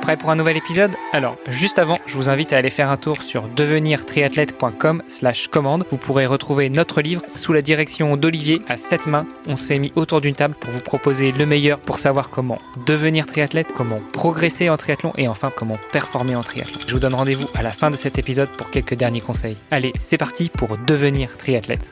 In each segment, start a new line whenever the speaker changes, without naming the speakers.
Prêt pour un nouvel épisode? Alors, juste avant, je vous invite à aller faire un tour sur devenirtriathlète.com/commande. Vous pourrez retrouver notre livre sous la direction d'Olivier à 7 mains. On s'est mis autour d'une table pour vous proposer le meilleur pour savoir comment devenir triathlète, comment progresser en triathlon et enfin comment performer en triathlon. Je vous donne rendez-vous à la fin de cet épisode pour quelques derniers conseils. Allez, c'est parti pour devenir triathlète.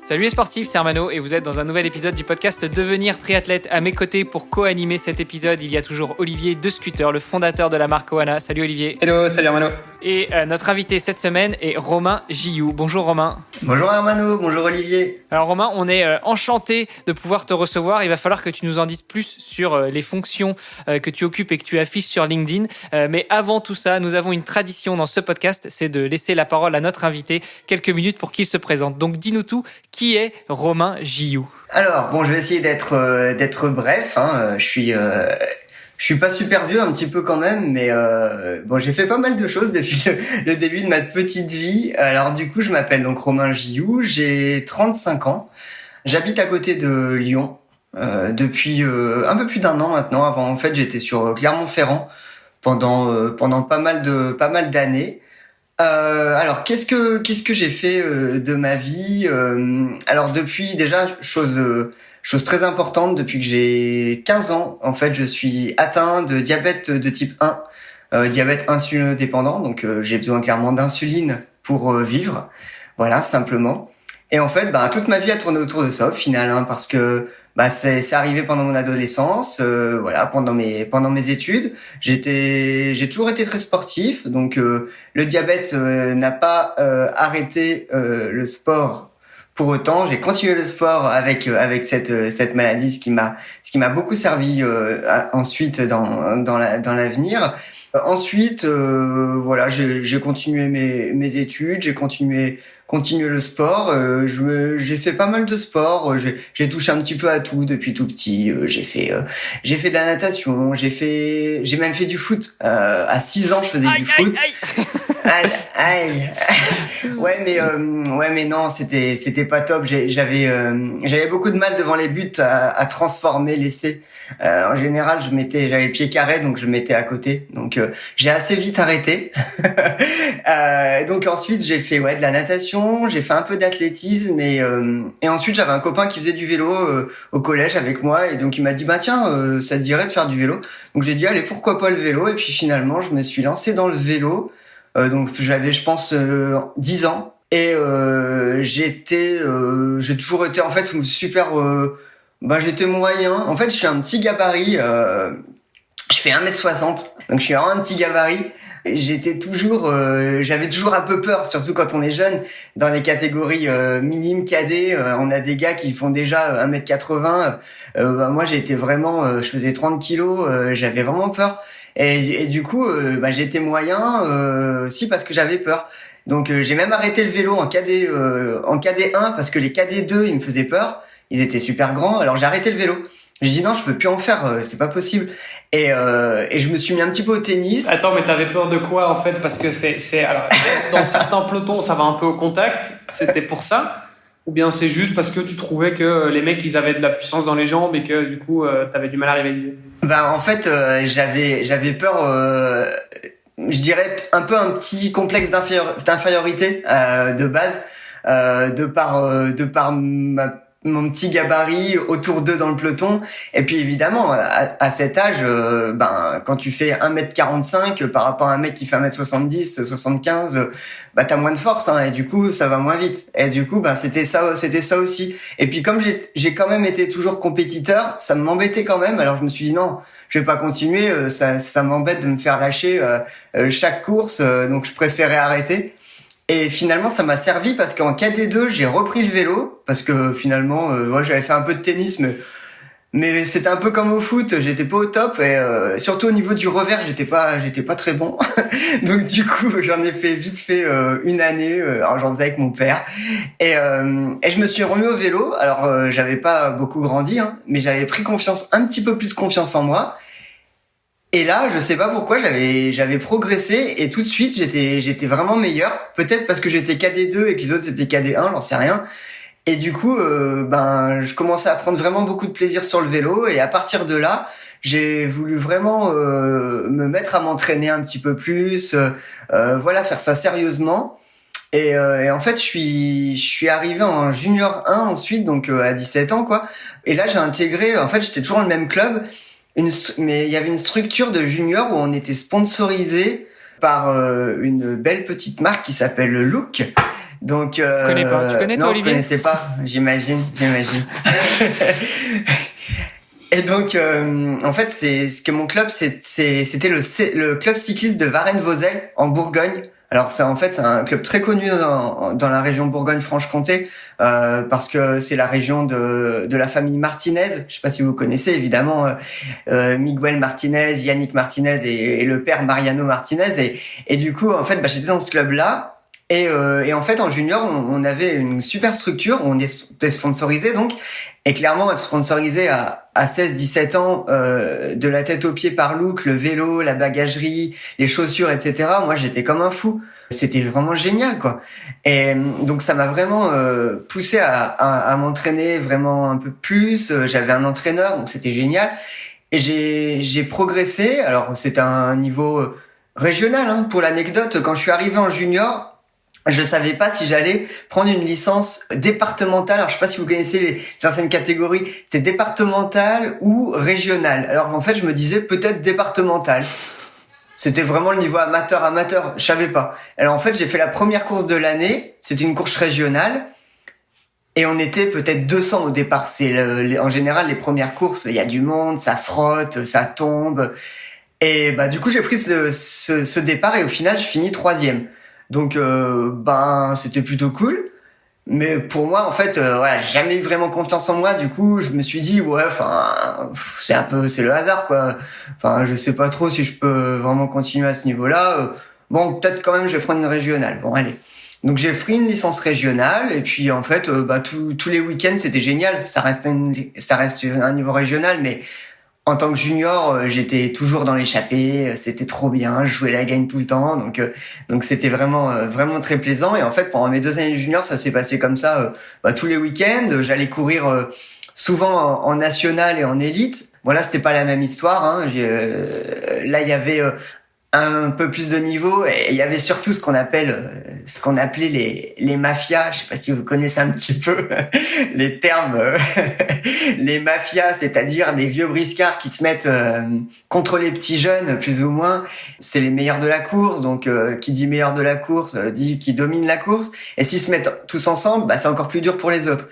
Salut les sportifs, c'est Armano et vous êtes dans un nouvel épisode du podcast Devenir triathlète. À mes côtés pour co-animer cet épisode, il y a toujours Olivier de Scooter, le fondateur de la marque Oana. Salut Olivier.
Hello, salut Armano.
Et notre invité cette semaine est Romain Gilloux. Bonjour Romain.
Bonjour Armano, bonjour Olivier.
Alors Romain, on est enchanté de pouvoir te recevoir. Il va falloir que tu nous en dises plus sur les fonctions que tu occupes et que tu affiches sur LinkedIn. Mais avant tout ça, nous avons une tradition dans ce podcast, c'est de laisser la parole à notre invité quelques minutes pour qu'il se présente. Donc dis-nous tout. Qui est Romain Gilloux?
Alors, bon, je vais essayer d'être bref. Je suis pas super vieux, un petit peu quand même, mais bon, j'ai fait pas mal de choses depuis le début de ma petite vie. Alors du coup, je m'appelle donc Romain Gilloux, j'ai 35 ans. J'habite à côté de Lyon depuis un peu plus d'1 an maintenant. Avant, en fait, j'étais sur Clermont-Ferrand pendant pas mal d'années. Alors qu'est-ce que j'ai fait de ma vie? Alors depuis déjà chose très importante, depuis que j'ai 15 ans, en fait, je suis atteint de diabète de type 1, diabète insulinodépendant, donc j'ai besoin clairement d'insuline pour vivre, voilà, simplement. Et en fait, toute ma vie a tourné autour de ça au final, parce que c'est arrivé pendant mon adolescence, voilà, pendant mes études. J'ai toujours été très sportif, donc le diabète n'a pas arrêté le sport. Pour autant, j'ai continué le sport avec cette maladie, ce qui m'a beaucoup servi ensuite dans l'avenir. Ensuite, voilà, j'ai continué mes études, j'ai continué le sport. J'ai fait pas mal de sport. J'ai touché un petit peu à tout depuis tout petit. J'ai fait de la natation. J'ai même fait du foot. À 6 ans, je faisais du foot. Aïe. Ouais, mais non, c'était pas top. J'avais beaucoup de mal devant les buts à transformer l'essai. En général, j'avais le pied carré, donc je me mettais à côté. Donc j'ai assez vite arrêté. Donc ensuite, j'ai fait de la natation, j'ai fait un peu d'athlétisme et ensuite j'avais un copain qui faisait du vélo au collège avec moi et donc il m'a dit tiens, ça te dirait de faire du vélo. Donc j'ai dit allez, pourquoi pas le vélo, et puis finalement je me suis lancé dans le vélo. Donc j'avais, je pense, 10 ans et j'ai toujours été en fait super j'étais moyen. En fait, je suis un petit gabarit, je fais 1m60, donc je suis vraiment un petit gabarit. J'avais toujours un peu peur, surtout quand on est jeune, dans les catégories minimes, cadets. On a des gars qui font déjà 1m80. Moi, j'étais vraiment, je faisais 30 kilos, j'avais vraiment peur. Et du coup, j'étais moyen aussi parce que j'avais peur. Donc j'ai même arrêté le vélo en cadet 1 parce que les cadets 2, ils me faisaient peur. Ils étaient super grands, alors j'ai arrêté le vélo. J'ai dit non, je peux plus en faire, c'est pas possible. Et je me suis mis un petit peu au tennis.
Attends, mais t'avais peur de quoi en fait? Parce que alors dans certains pelotons, ça va un peu au contact. C'était pour ça? Ou bien c'est juste parce que tu trouvais que les mecs, ils avaient de la puissance dans les jambes et que du coup, t'avais du mal à rivaliser?
En fait, j'avais peur. Je dirais un petit complexe d'infériorité de base, de par mon petit gabarit autour d'eux dans le peloton. Et puis évidemment, à cet âge, quand tu fais 1m45 par rapport à un mec qui fait 1m70, 75, t'as moins de force, et du coup, ça va moins vite. Et du coup, c'était ça aussi. Et puis comme j'ai quand même été toujours compétiteur, ça m'embêtait quand même. Alors je me suis dit non, je vais pas continuer, ça m'embête de me faire lâcher chaque course, donc je préférais arrêter. Et finalement, ça m'a servi parce qu'en KD2, j'ai repris le vélo parce que finalement, j'avais fait un peu de tennis, mais c'était un peu comme au foot, j'étais pas au top et surtout au niveau du revers, j'étais pas très bon. Donc du coup, j'en ai fait vite fait une année, alors j'en faisais avec mon père et je me suis remis au vélo. Alors j'avais pas beaucoup grandi, mais j'avais pris un petit peu plus confiance en moi. Et là, je sais pas pourquoi, j'avais progressé et tout de suite, j'étais vraiment meilleur. Peut-être parce que j'étais KD2 et que les autres c'était KD1, j'en sais rien. Et du coup, je commençais à prendre vraiment beaucoup de plaisir sur le vélo et à partir de là, j'ai voulu vraiment me mettre à m'entraîner un petit peu plus, voilà, faire ça sérieusement. Et en fait, je suis arrivé en junior 1 ensuite, donc à 17 ans, quoi. Et là, j'ai intégré, en fait, j'étais toujours dans le même club, mais il y avait une structure de junior où on était sponsorisé par une belle petite marque qui s'appelle Look. Donc,
Je connais pas. Tu connais toi,
non,
Olivier?
je connaissais pas, j'imagine. Et donc, en fait, c'est ce que mon club, c'était le club cycliste de Varennes-Vauzelles en Bourgogne. Alors, c'est un club très connu dans la région Bourgogne-Franche-Comté parce que c'est la région de la famille Martinez. Je sais pas si vous connaissez, évidemment, Miguel Martinez, Yannick Martinez et le père Mariano Martinez. Et du coup, en fait, j'étais dans ce club-là. Et en fait, en junior, on avait une super structure, on était sponsorisé donc, et clairement, être sponsorisé à 16-17 ans, de la tête aux pieds par Look, le vélo, la bagagerie, les chaussures, etc. Moi, j'étais comme un fou. C'était vraiment génial, quoi. Et donc, ça m'a vraiment poussé à m'entraîner vraiment un peu plus. J'avais un entraîneur, donc c'était génial. Et j'ai progressé. Alors, c'était un niveau régional, hein. Pour l'anecdote, quand je suis arrivé en junior, je savais pas si j'allais prendre une licence départementale. Alors, je sais pas si vous connaissez les anciennes catégories. C'est départemental ou régional. Alors, en fait, je me disais peut-être départemental. C'était vraiment le niveau amateur. Je savais pas. Alors, en fait, j'ai fait la première course de l'année. C'était une course régionale. Et on était peut-être 200 au départ. En général, les premières courses, il y a du monde, ça frotte, ça tombe. Et du coup, j'ai pris ce départ et au final, je finis 3e. Donc c'était plutôt cool, mais pour moi en fait voilà, j'ai jamais eu vraiment confiance en moi. Du coup je me suis dit c'est le hasard, quoi. Je sais pas trop si je peux vraiment continuer à ce niveau-là. Bon, peut-être quand même je vais prendre une régionale. Bon, allez. Donc j'ai pris une licence régionale et puis en fait tous les week-ends c'était génial. Ça reste un niveau régional, mais en tant que junior, j'étais toujours dans l'échappée, c'était trop bien, je jouais la gagne tout le temps, donc c'était vraiment très plaisant. Et en fait, pendant mes 2 années de junior, ça s'est passé comme ça, tous les week-ends. J'allais courir souvent en national et en élite. Bon, là, c'était pas la même histoire, hein. Là, il y avait un peu plus de niveau et il y avait surtout ce qu'on appelait les mafias. Je sais pas si vous connaissez un petit peu les termes. Les mafias, c'est-à-dire des vieux briscards qui se mettent contre les petits jeunes, plus ou moins. C'est les meilleurs de la course, donc qui dit meilleur de la course dit qui domine la course. Et s'ils se mettent tous ensemble, c'est encore plus dur pour les autres.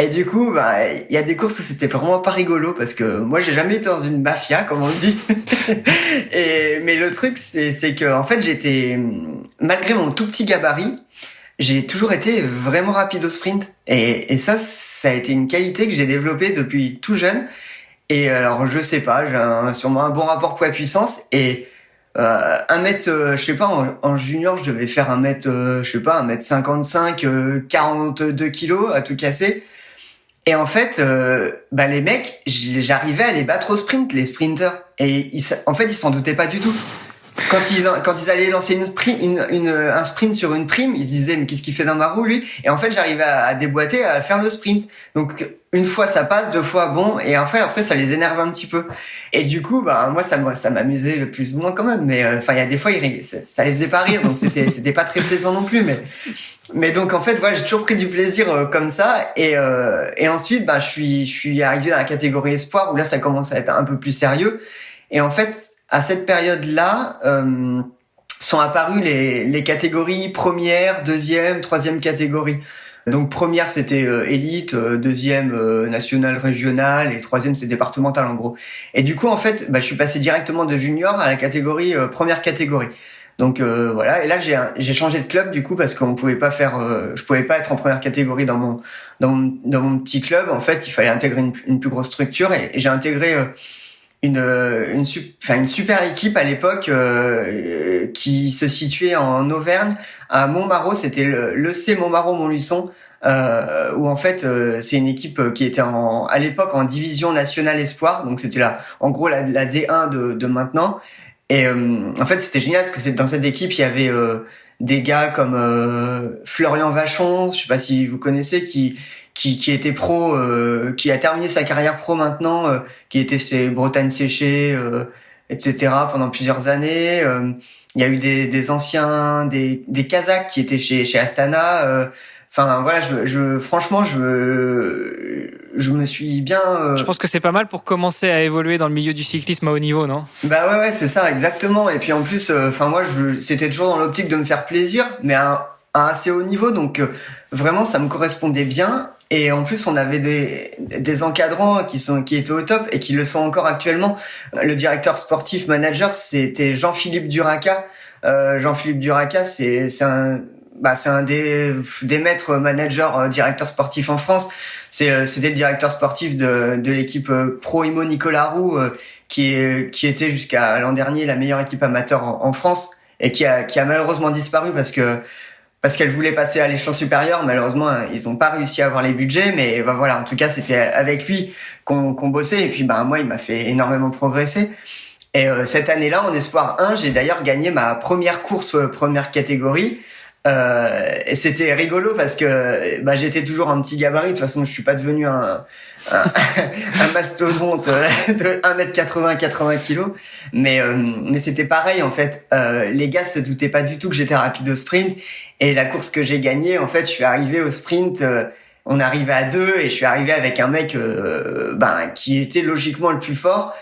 Et du coup, il y a des courses où c'était vraiment pas rigolo parce que moi, j'ai jamais été dans une mafia, comme on dit. Mais le truc, c'est que, en fait, malgré mon tout petit gabarit, j'ai toujours été vraiment rapide au sprint. Et ça a été une qualité que j'ai développée depuis tout jeune. Et alors, je sais pas, j'ai sûrement un bon rapport poids-puissance et, 1m, je sais pas, en junior, je devais faire 1m55, 42 kilos à tout casser. Et en fait, les mecs, j'arrivais à les battre au sprint, les sprinters. Et en fait, ils s'en doutaient pas du tout. Quand ils allaient lancer un sprint sur une prime, ils se disaient mais qu'est-ce qu'il fait dans ma roue, lui? Et en fait, j'arrivais à déboîter, à faire le sprint. Donc une fois ça passe, 2 fois bon, et après ça les énerve un petit peu. Et du coup, moi ça m'amusait plus ou moins quand même. Mais il y a des fois ça les faisait pas rire, donc c'était pas très plaisant non plus. Mais donc en fait voilà, j'ai toujours pris du plaisir comme ça. Et ensuite je suis arrivé dans la catégorie espoir où là ça commence à être un peu plus sérieux. Et en fait à cette période-là, sont apparues les catégories première, deuxième, troisième catégorie. Donc première c'était élite, deuxième national, régional et troisième c'était départemental en gros. Et du coup en fait, je suis passé directement de junior à la catégorie première catégorie. Donc voilà, et là j'ai changé de club du coup parce qu'on pouvait pas je pouvais pas être en première catégorie dans mon petit club. En fait, il fallait intégrer une plus grosse structure et j'ai intégré une super équipe à l'époque qui se situait en Auvergne à Montmarault. C'était le C Montmarault-Montluçon, où en fait c'est une équipe qui était à l'époque en division nationale espoir, donc c'était en gros la D1 de maintenant. Et en fait c'était génial parce que dans cette équipe il y avait des gars comme Florian Vachon, je sais pas si vous connaissez, qui qui était pro, qui a terminé sa carrière pro maintenant, qui était chez Bretagne Séchée, etc. pendant plusieurs années. Il y a eu des anciens, des Kazakhs qui étaient chez Astana. Enfin voilà, franchement, je me suis bien.
Je pense que c'est pas mal pour commencer à évoluer dans le milieu du cyclisme à haut niveau, non?
Bah ouais, c'est ça, exactement. Et puis en plus, moi, c'était toujours dans l'optique de me faire plaisir, mais à un assez haut niveau, donc vraiment, ça me correspondait bien. Et en plus, on avait des encadrants qui étaient au top et qui le sont encore actuellement. Le directeur sportif manager, c'était Jean-Philippe Duraca. Jean-Philippe Duraca, c'est un des maîtres managers, directeurs sportifs en France. C'était le directeur sportif de l'équipe Pro Imo Nicolas Roux, qui était jusqu'à l'an dernier la meilleure équipe amateur en France et qui a malheureusement disparu parce qu'elle voulait passer à l'échelon supérieur. Malheureusement, ils ont pas réussi à avoir les budgets, mais voilà, en tout cas, c'était avec lui qu'on bossait. Et puis, moi, il m'a fait énormément progresser. Et cette année-là, en Espoir 1, j'ai d'ailleurs gagné ma première course première catégorie. Et c'était rigolo parce que j'étais toujours un petit gabarit. De toute façon, je suis pas devenu un mastodonte de 1m80, 80 kg. Mais c'était pareil, en fait. Les gars se doutaient pas du tout que j'étais rapide au sprint. Et la course que j'ai gagnée, en fait, je suis arrivé au sprint, on arrivait à 2 et je suis arrivé avec un mec qui était logiquement le plus fort,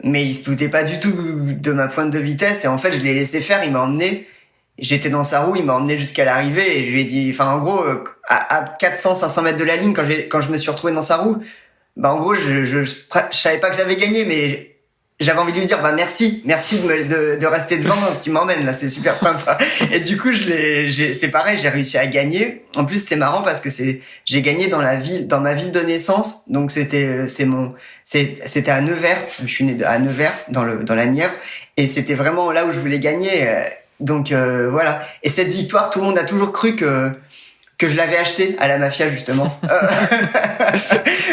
mais il se doutait pas du tout de ma pointe de vitesse. Et en fait, je l'ai laissé faire, il m'a emmené. J'étais dans sa roue, il m'a emmené jusqu'à l'arrivée et je lui ai dit, en gros, à 400, 500 mètres de la ligne, quand je me suis retrouvé dans sa roue, en gros, je savais pas que j'avais gagné, mais j'avais envie de lui dire, merci de rester devant, tu m'emmènes là, c'est super sympa. Et du coup, c'est pareil, j'ai réussi à gagner. En plus, c'est marrant parce que j'ai gagné dans ma ville de naissance. Donc c'était à Nevers. Je suis né à Nevers, dans la Nièvre. Et c'était vraiment là où je voulais gagner. Donc voilà. Et cette victoire, tout le monde a toujours cru que je l'avais acheté à la mafia, justement.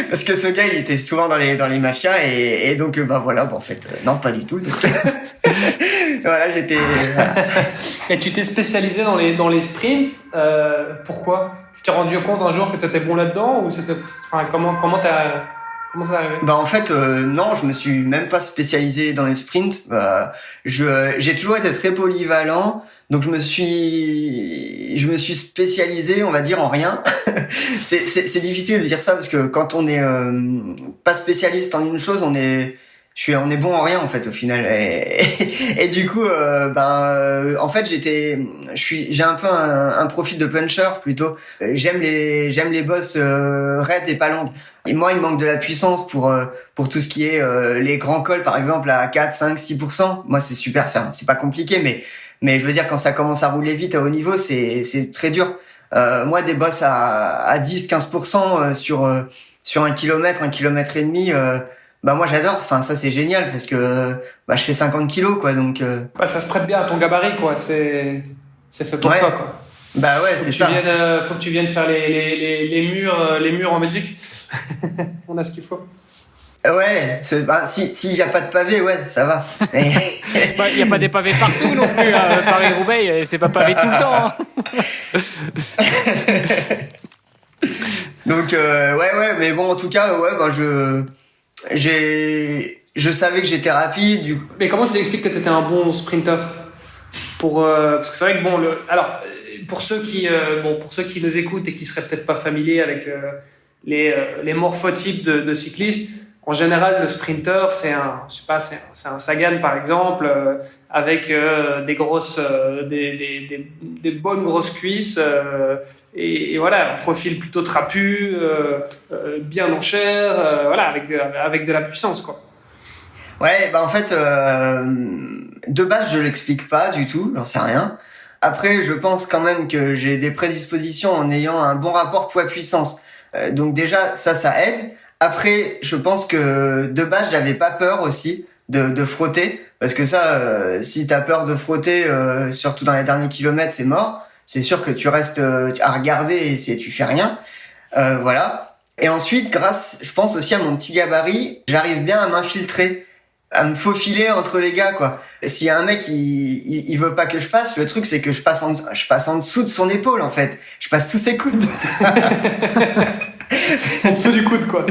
Parce que ce gars, il était souvent dans les mafias et donc voilà, en fait non, pas du tout. Donc voilà, voilà.
Et tu t'es spécialisé dans les sprints, pourquoi? Tu t'es rendu compte un jour que tu étais bon là-dedans ou comment ça arrivé?
En fait non, je me suis même pas spécialisé dans les sprints. J'ai toujours été très polyvalent. Donc je me suis spécialisé, on va dire, en rien. c'est difficile de dire ça parce que quand on est pas spécialiste en une chose, on est bon en rien en fait au final. Et du coup, en fait j'ai un peu un profil de puncher plutôt. J'aime les bosses raides et pas longues. Et moi, il me manque de la puissance pour tout ce qui est les grands cols par exemple à 4, 5, 6%. Moi, c'est super, c'est pas compliqué, mais je veux dire, quand ça commence à rouler vite à haut niveau, c'est très dur. Moi, des bosses à 10, 15% sur 1 kilomètre, 1 kilomètre et demi, moi j'adore. Enfin, ça c'est génial parce que je fais 50 kilos, quoi. Donc
ça se prête bien à ton gabarit, quoi. C'est fait pour toi, quoi.
C'est ça.
Faut que tu viennes faire les murs en Belgique. On a ce qu'il faut.
Ouais, s'il y a pas de pavé, ouais, ça va.
Il y a pas des pavés partout non plus. Paris-Roubaix, c'est pas pavé tout le temps.
Donc mais bon, en tout cas, je savais que j'étais rapide.
Mais comment tu l'expliques que tu étais un bon sprinter? Parce que c'est vrai que pour ceux qui nous écoutent et qui seraient peut-être pas familiers avec les morphotypes de cyclistes. En général, le sprinter, c'est un Sagan par exemple, avec des bonnes grosses cuisses et voilà, un profil plutôt trapu, bien en chair, avec de la puissance, quoi.
Ouais, en fait, de base, je l'explique pas du tout, j'en sais rien. Après, je pense quand même que j'ai des prédispositions en ayant un bon rapport poids-puissance. Donc déjà, ça aide. Après, je pense que de base, j'avais pas peur aussi de frotter, parce que ça, si t'as peur de frotter, surtout dans les derniers kilomètres, c'est mort. C'est sûr que tu restes à regarder et tu fais rien. Voilà. Et ensuite, grâce, je pense aussi à mon petit gabarit, j'arrive bien à m'infiltrer, à me faufiler entre les gars, quoi. S'il y a un mec il veut pas que je passe, le truc c'est que je passe en dessous de son épaule, en fait. Je passe sous ses coudes.
En dessous du coude, quoi.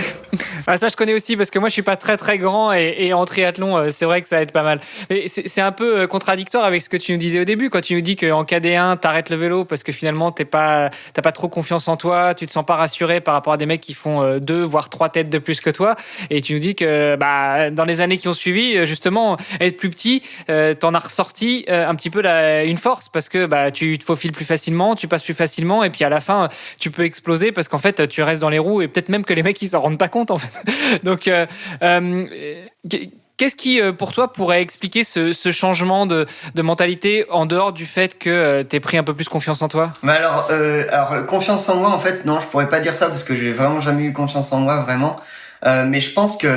Ah, ça, je connais aussi parce que moi, je suis pas très très grand et en triathlon, c'est vrai que ça aide pas mal. Mais c'est un peu contradictoire avec ce que tu nous disais au début quand tu nous dis qu'en KD1, t'arrêtes le vélo parce que finalement, t'as pas trop confiance en toi, tu te sens pas rassuré par rapport à des mecs qui font 2 voire 3 têtes de plus que toi. Et tu nous dis que dans les années qui ont suivi, justement, être plus petit, t'en as ressorti un petit peu une force parce que tu te faufiles plus facilement, tu passes plus facilement et puis à la fin, tu peux exploser parce qu'en fait, tu restes dans les roues et peut-être même que les mecs ils s'en rendent pas compte en fait. Donc, qu'est-ce qui, pour toi, pourrait expliquer ce changement de mentalité en dehors du fait que tu aies pris un peu plus confiance en toi ?
Mais alors, confiance en moi, en fait, non, je pourrais pas dire ça parce que j'ai vraiment jamais eu confiance en moi, vraiment. Mais je pense que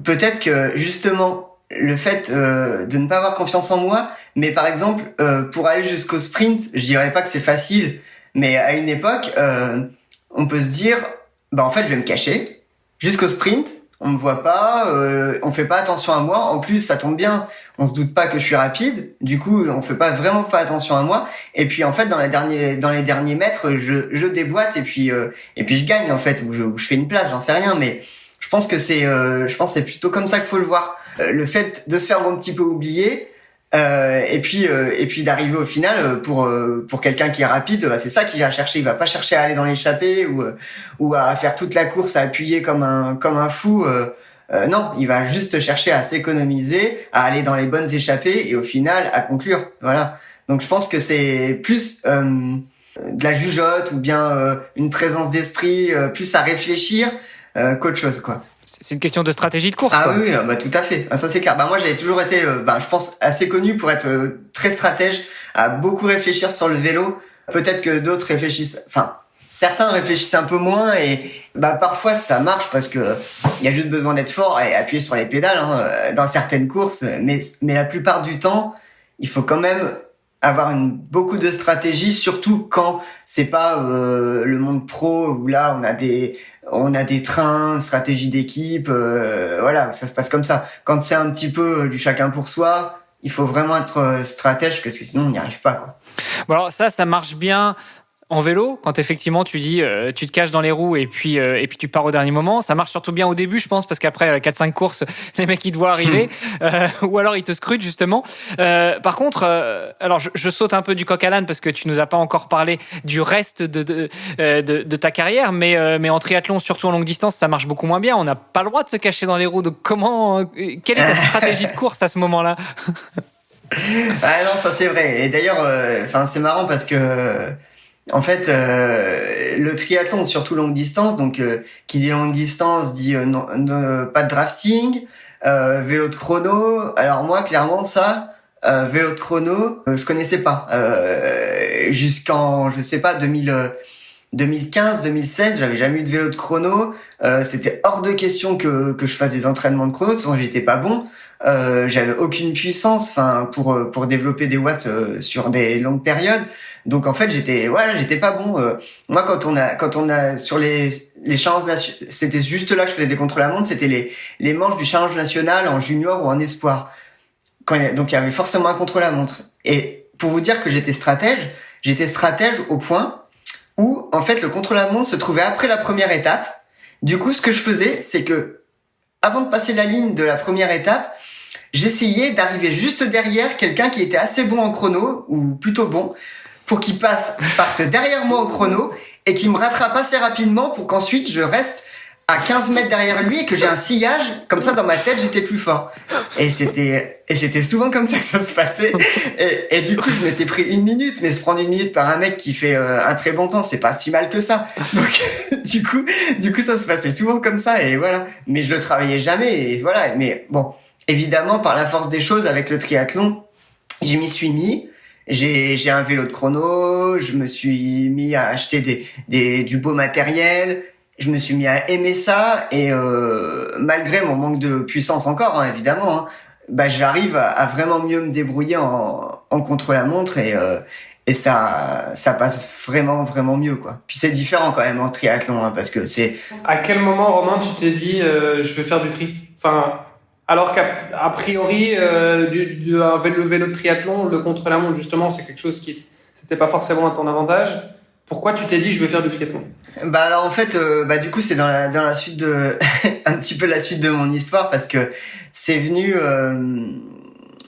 peut-être que justement le fait de ne pas avoir confiance en moi, mais par exemple pour aller jusqu'au sprint, je dirais pas que c'est facile, mais à une époque, on peut se dire, en fait, je vais me cacher jusqu'au sprint. On me voit pas, on fait pas attention à moi. En plus, ça tombe bien, on se doute pas que je suis rapide. Du coup, on fait vraiment pas attention à moi. Et puis, en fait, dans les derniers mètres, je déboîte et puis je gagne en fait, ou je fais une place, j'en sais rien. Mais je pense que c'est plutôt comme ça qu'il faut le voir. Le fait de se faire un petit peu oublier. Et puis d'arriver au final pour quelqu'un qui est rapide, c'est ça qu'il va chercher. Il va pas chercher à aller dans l'échappée ou à faire toute la course à appuyer comme un fou. Non, il va juste chercher à s'économiser, à aller dans les bonnes échappées et au final à conclure. Voilà. Donc je pense que c'est plus de la jugeote ou bien une présence d'esprit, plus à réfléchir qu'autre chose, quoi.
C'est une question de stratégie de course.
Ah
quoi.
oui, tout à fait. Ça c'est clair. Moi j'avais toujours été, je pense, assez connu pour être très stratège, à beaucoup réfléchir sur le vélo. Peut-être que d'autres réfléchissent, certains réfléchissent un peu moins et parfois ça marche parce que il y a juste besoin d'être fort et appuyer sur les pédales dans certaines courses. Mais la plupart du temps, il faut quand même avoir beaucoup de stratégie, surtout quand c'est pas le monde pro où là on a des trains, stratégie d'équipe, voilà, ça se passe comme ça. Quand c'est un petit peu du chacun pour soi, il faut vraiment être stratège parce que sinon on n'y arrive pas, quoi.
Bon alors ça marche bien en vélo, quand effectivement tu dis tu te caches dans les roues et puis tu pars au dernier moment. Ça marche surtout bien au début, je pense, parce qu'après 4-5 courses, les mecs ils te voient arriver ou alors ils te scrutent justement. Par contre, alors je saute un peu du coq à l'âne parce que tu nous as pas encore parlé du reste de ta carrière, mais en triathlon, surtout en longue distance, ça marche beaucoup moins bien. On n'a pas le droit de se cacher dans les roues. Donc quelle est ta stratégie de course à ce moment-là ?
Ah non, ça c'est vrai. Et d'ailleurs, c'est marrant parce que en fait, le triathlon, surtout longue distance, donc qui dit longue distance dit pas de drafting, vélo de chrono. Alors moi, clairement, ça, vélo de chrono, je connaissais pas. Jusqu'en, je sais pas, 2015, 2016, j'avais jamais eu de vélo de chrono. C'était hors de question que je fasse des entraînements de chrono, de toute façon j'étais pas bon. J'avais aucune puissance, pour développer des watts sur des longues périodes. Donc en fait j'étais pas bon. Moi quand on a sur les challenges nationaux, c'était juste là que je faisais des contre-la-montre, c'était les manches du challenge national en junior ou en espoir. Donc il y avait forcément un contre-la-montre. Et pour vous dire que j'étais stratège au point où en fait le contre-la-montre se trouvait après la première étape. Du coup ce que je faisais, c'est que avant de passer la ligne de la première étape, j'essayais d'arriver juste derrière quelqu'un qui était assez bon en chrono, ou plutôt bon, pour qu'il parte derrière moi au chrono, et qu'il me rattrape assez rapidement pour qu'ensuite je reste à 15 mètres derrière lui et que j'ai un sillage, comme ça dans ma tête j'étais plus fort. Et c'était souvent comme ça que ça se passait. Et du coup je m'étais pris 1 minute, mais se prendre 1 minute par un mec qui fait un très bon temps, c'est pas si mal que ça. Donc du coup ça se passait souvent comme ça, et voilà. Mais je le travaillais jamais, et voilà. Mais bon, évidemment par la force des choses avec le triathlon, je m'y suis mis. J'ai un vélo de chrono, je me suis mis à acheter du beau matériel. Je me suis mis à aimer ça, et malgré mon manque de puissance encore, évidemment, j'arrive à vraiment mieux me débrouiller en contre-la-montre, et ça passe vraiment vraiment mieux, quoi. Puis c'est différent quand même en triathlon, parce que c'est.
À quel moment, Romain, tu t'es dit je vais faire du tri? Alors qu'a priori le vélo de triathlon, le contre-la-montre justement, c'est quelque chose qui c'était pas forcément à ton avantage. Pourquoi tu t'es dit je vais faire du triathlon?
Bah alors en fait, du coup c'est dans la suite de un petit peu la suite de mon histoire parce que c'est venu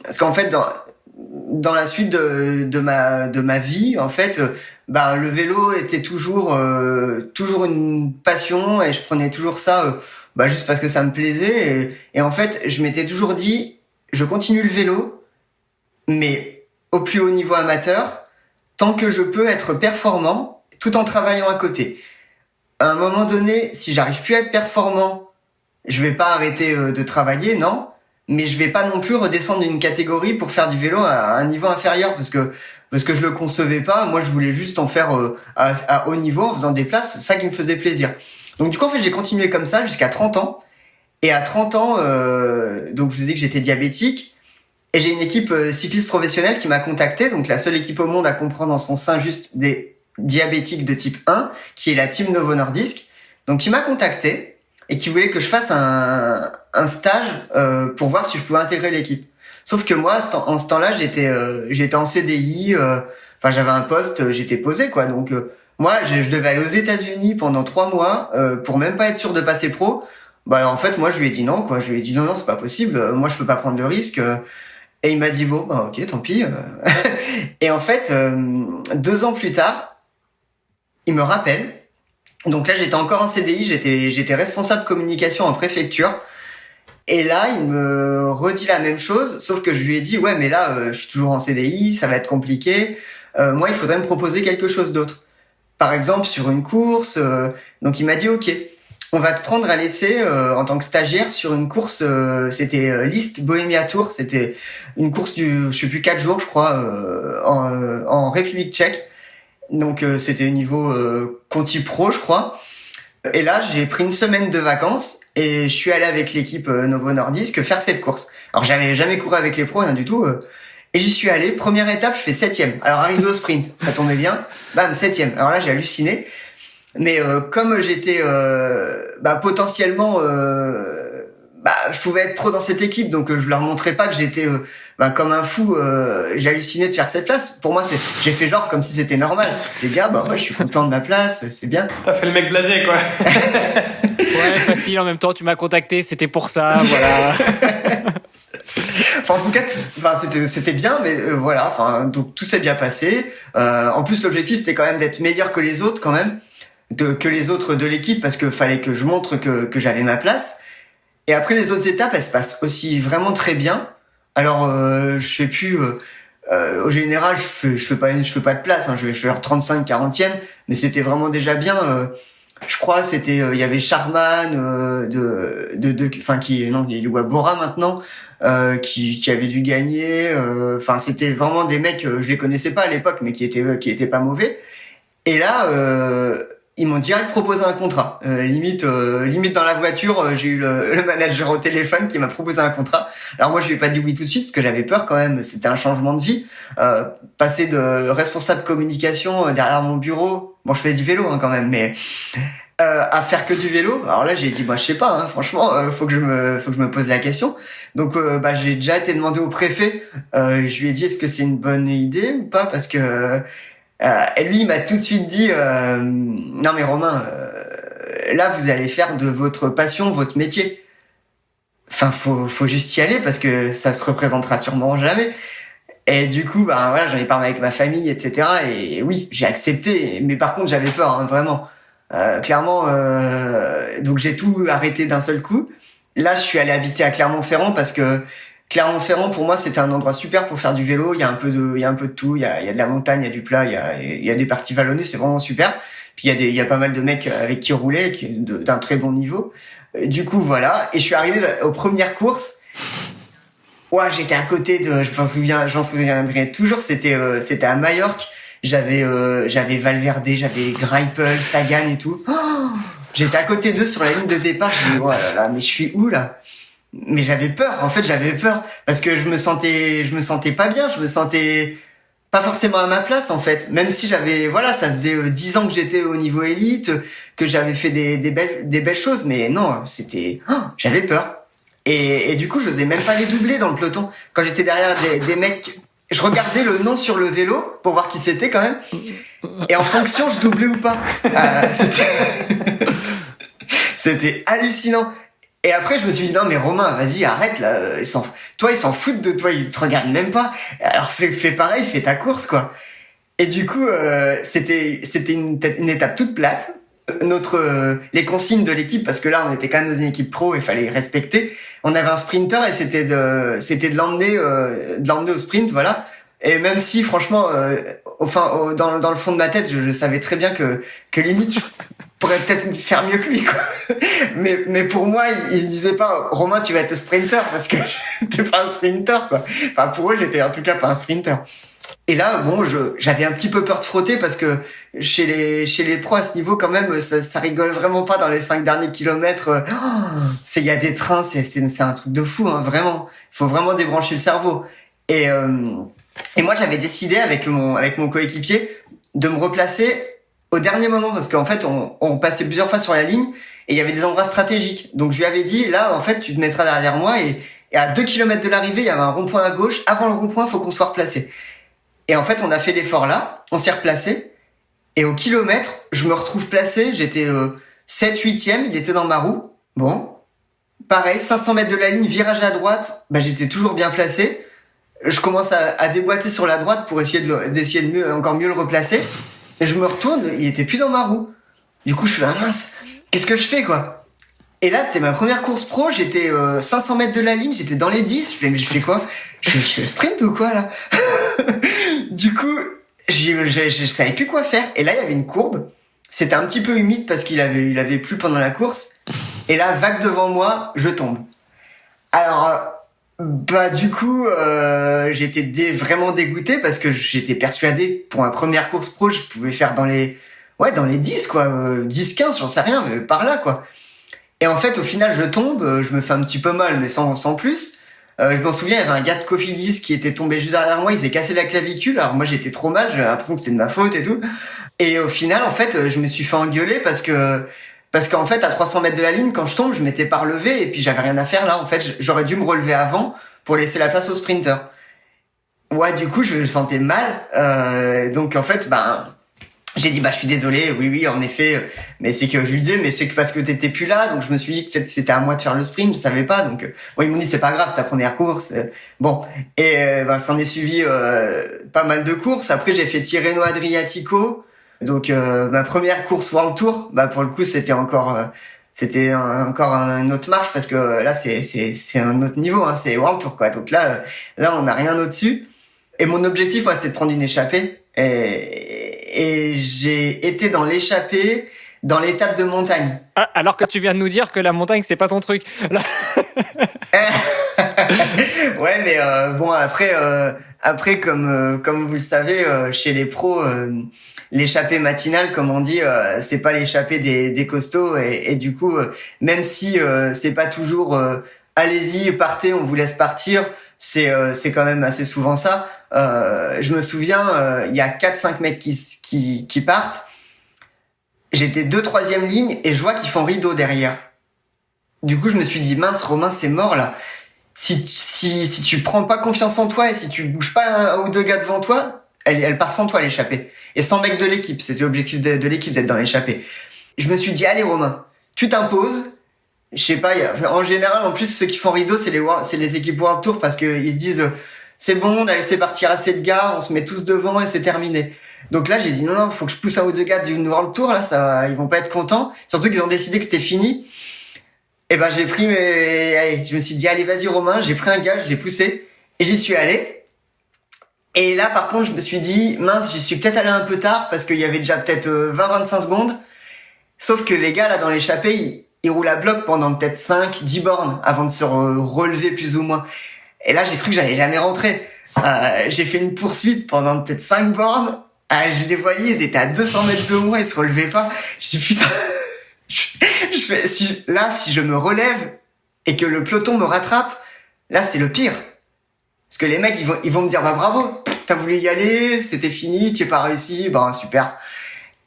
parce qu'en fait dans la suite de ma vie en fait, le vélo était toujours une passion et je prenais toujours ça juste parce que ça me plaisait et en fait je m'étais toujours dit je continue le vélo mais au plus haut niveau amateur tant que je peux être performant tout en travaillant à côté. À un moment donné, si j'arrive plus à être performant, je vais pas arrêter de travailler, non, mais je vais pas non plus redescendre d'une catégorie pour faire du vélo à un niveau inférieur parce que je le concevais pas. Moi, je voulais juste en faire à haut niveau en faisant des places, c'est ça qui me faisait plaisir. Donc du coup, en fait, j'ai continué comme ça jusqu'à 30 ans. Et à 30 ans, donc je vous ai dit que j'étais diabétique. Et j'ai une équipe cycliste professionnelle qui m'a contacté, donc la seule équipe au monde à comprendre en son sein juste des diabétiques de type 1, qui est la team Novo Nordisk. Donc qui m'a contacté et qui voulait que je fasse un stage pour voir si je pouvais intégrer l'équipe. Sauf que moi, en ce temps-là, j'étais en CDI, j'avais un poste, j'étais posé quoi. Donc moi, je devais aller aux États-Unis pendant 3 mois pour même pas être sûr de passer pro. Alors en fait, moi, je lui ai dit non quoi. Je lui ai dit non, c'est pas possible. Moi, je peux pas prendre le risque. Et il m'a dit bon, ok, tant pis. Et en fait, 2 ans plus tard, il me rappelle. Donc là, j'étais encore en CDI, j'étais responsable communication en préfecture. Et là, il me redit la même chose, sauf que je lui ai dit ouais, mais là, je suis toujours en CDI, ça va être compliqué. Moi, il faudrait me proposer quelque chose d'autre. Par exemple, sur une course. Donc il m'a dit ok. On va te prendre à l'essai en tant que stagiaire sur une course, c'était List Bohemia Tour, c'était une course je sais plus 4 jours je crois, en République tchèque. Donc c'était au niveau Conti Pro je crois. Et là j'ai pris une semaine de vacances et je suis allé avec l'équipe Novo Nordisk faire cette course. Alors j'avais jamais couru avec les pros, rien du tout. Et j'y suis allé, première étape je fais 7e. Alors arrivé au sprint, ça tombait bien, bam 7e. Alors là j'ai halluciné. Mais comme j'étais potentiellement je pouvais être pro dans cette équipe, donc je leur montrais pas que j'étais comme un fou. J'ai halluciné de faire cette place. Pour moi, j'ai fait genre comme si c'était normal. J'ai dit moi je suis content de ma place, c'est bien.
T'as fait le mec blasé quoi.
Ouais, facile. En même temps, tu m'as contacté, c'était pour ça, voilà.
En tout cas, c'était bien, mais voilà. Donc tout s'est bien passé. En plus, l'objectif c'était quand même d'être meilleur que les autres, quand même. Que les autres de l'équipe parce que fallait que je montre que j'avais ma place. Et après les autres étapes, elles se passent aussi vraiment très bien. Alors je sais plus au général, je fais pas de place, hein, je vais faire 35 40e, mais c'était vraiment déjà bien. Je crois c'était il y avait Charman qui est à Bora maintenant qui avait dû gagner c'était vraiment des mecs je les connaissais pas à l'époque mais qui étaient pas mauvais. Et là ils m'ont direct proposé un contrat. Limite dans la voiture, j'ai eu le manager au téléphone qui m'a proposé un contrat. Alors moi, je lui ai pas dit oui tout de suite parce que j'avais peur quand même. C'était un changement de vie. Passer de responsable communication derrière mon bureau. Bon, je fais du vélo quand même, mais à faire que du vélo. Alors là, j'ai dit je sais pas. Franchement, faut que je me pose la question. Donc j'ai déjà été demandé au préfet. Je lui ai dit est-ce que c'est une bonne idée ou pas parce que et lui, il m'a tout de suite dit non mais Romain, là vous allez faire de votre passion votre métier. Faut juste y aller parce que ça se représentera sûrement jamais. Et du coup, j'en ai parlé avec ma famille, etc. Et oui, j'ai accepté. Mais par contre, j'avais peur, vraiment. Clairement, donc j'ai tout arrêté d'un seul coup. Là, je suis allé habiter à Clermont-Ferrand parce que Clermont-Ferrand, pour moi, c'était un endroit super pour faire du vélo. Il y a un peu de tout. Il y a de la montagne, il y a du plat, il y a des parties vallonnées. C'est vraiment super. Puis il y a pas mal de mecs avec qui roulaient, d'un très bon niveau. Du coup, voilà. Et je suis arrivé aux premières courses. Ouais, j'étais à côté j'en souviendrai toujours. C'était à Majorque. J'avais Valverde, j'avais Greipel, Sagan et tout. Oh, j'étais à côté d'eux sur la ligne de départ. Je me dis, oh là là, mais je suis où là? Mais j'avais peur, parce que je me sentais pas bien, je me sentais pas forcément à ma place en fait, même si ça faisait 10 ans que j'étais au niveau élite, que j'avais fait des belles choses, mais non, j'avais peur. Et du coup, je n'osais même pas les doubler dans le peloton. Quand j'étais derrière des mecs je regardais le nom sur le vélo pour voir qui c'était quand même. Et en fonction, je doublais ou pas. C'était hallucinant. Et après, je me suis dit, non, mais Romain, vas-y, arrête, là. Ils s'en foutent de toi, ils te regardent même pas. Alors, fais pareil, fais ta course, quoi. Et du coup, c'était une étape toute plate. Les consignes de l'équipe, parce que là, on était quand même dans une équipe pro, il fallait respecter. On avait un sprinter et c'était de l'emmener au sprint, voilà. Et même si, franchement, dans le fond de ma tête, je savais très bien que limite, je pourrais peut-être faire mieux que lui, quoi. Mais pour moi, ils disaient pas, Romain, tu vas être le sprinter, parce que t'es pas un sprinter, quoi. Enfin, pour eux, j'étais en tout cas pas un sprinter. Et là, bon, j'avais un petit peu peur de frotter parce que chez les pros à ce niveau, quand même, ça rigole vraiment pas dans les 5 derniers kilomètres. Il y a des trains, c'est un truc de fou, hein, vraiment. Il faut vraiment débrancher le cerveau. Et moi, j'avais décidé avec mon coéquipier de me replacer au dernier moment parce qu'en fait, on passait plusieurs fois sur la ligne et il y avait des endroits stratégiques. Donc, je lui avais dit, là, en fait, tu te mettras derrière moi et à 2 kilomètres de l'arrivée, il y avait un rond-point à gauche. Avant le rond-point, il faut qu'on soit replacé. Et en fait, on a fait l'effort là, on s'est replacé. Et au kilomètre, je me retrouve placé, j'étais 7-8e, il était dans ma roue. Bon, pareil, 500 mètres de la ligne, virage à droite, j'étais toujours bien placé. Je commence à déboîter sur la droite pour essayer de encore mieux le replacer. Et je me retourne, il était plus dans ma roue. Du coup, je fais, mince, qu'est-ce que je fais, quoi? Et là, c'était ma première course pro, j'étais 500 mètres de la ligne, j'étais dans les 10. Je fais, mais je fais quoi? Je fais le sprint ou quoi, là? Du coup, je savais plus quoi faire. Et là, il y avait une courbe. C'était un petit peu humide parce qu'il avait plu pendant la course. Et là, vague devant moi, je tombe. Alors, du coup, j'étais vraiment dégoûté parce que j'étais persuadé, pour ma première course pro, je pouvais faire dans les 10, quoi. 10, 15, j'en sais rien, mais par là, quoi. Et en fait, au final, je tombe, je me fais un petit peu mal, mais sans plus. Je m'en souviens, il y avait un gars de Cofidis qui était tombé juste derrière moi, il s'est cassé la clavicule, alors moi j'étais trop mal, j'avais l'impression que c'était de ma faute et tout. Et au final, en fait, je me suis fait engueuler parce qu'en fait, à 300 mètres de la ligne, quand je tombe, je m'étais pas relevé et puis j'avais rien à faire là. En fait, j'aurais dû me relever avant pour laisser la place au sprinter. Ouais, du coup, je me sentais mal. Donc en fait, j'ai dit, je suis désolé, oui, en effet, mais c'est que je lui disais, mais c'est que parce que t'étais plus là, donc je me suis dit que peut-être que c'était à moi de faire le sprint, je savais pas, donc, ils m'ont dit, c'est pas grave, c'est ta première course, bon. Et, s'en est suivi, pas mal de courses. Après, j'ai fait Tirreno Adriatico, donc, ma première course World Tour, pour le coup, c'était encore une autre marche, parce que là, c'est un autre niveau, hein, c'est World Tour, quoi. Donc là, on n'a rien au-dessus. Et mon objectif, c'était de prendre une échappée, et j'ai été dans l'échappée dans l'étape de montagne.
Ah, alors que tu viens de nous dire que la montagne, c'est pas ton truc. Là...
Ouais, mais bon, après comme vous le savez, chez les pros, l'échappée matinale, comme on dit, c'est pas l'échappée des costauds. Et du coup, même si c'est pas toujours allez-y, partez, on vous laisse partir, c'est quand même assez souvent ça. Je me souviens, il y a 4-5 mecs qui partent. J'étais 2-3e ligne et je vois qu'ils font rideau derrière. Du coup, je me suis dit, mince, Romain, c'est mort là. Si tu prends pas confiance en toi et si tu bouges pas un ou deux gars devant toi, elle part sans toi l'échappée. Et sans mec de l'équipe, c'était l'objectif de l'équipe d'être dans l'échappée. Je me suis dit, allez Romain, tu t'imposes. Je sais pas, en général, en plus, ceux qui font rideau, c'est les équipes World Tour parce qu'ils disent, c'est bon, on a laissé partir assez de gars, on se met tous devant et c'est terminé. Donc là, j'ai dit non, faut que je pousse un ou deux gars d'une World Tour, là, ils vont pas être contents. Surtout qu'ils ont décidé que c'était fini. Et j'ai pris allez, je me suis dit, allez, vas-y, Romain, j'ai pris un gars, je l'ai poussé, et j'y suis allé. Et là, par contre, je me suis dit, mince, j'y suis peut-être allé un peu tard, parce qu'il y avait déjà peut-être 20-25 secondes. Sauf que les gars, là, dans l'échappée, ils roulent à bloc pendant peut-être 5-10 bornes, avant de se relever plus ou moins. Et là, j'ai cru que j'allais jamais rentrer. J'ai fait une poursuite pendant peut-être 5 bornes. Je les voyais, ils étaient à 200 mètres de moi, ils se relevaient pas. Je dis, putain, si je me relève et que le peloton me rattrape, là, c'est le pire. Parce que les mecs, ils vont me dire, bravo, t'as voulu y aller, c'était fini, tu n'es pas réussi, super.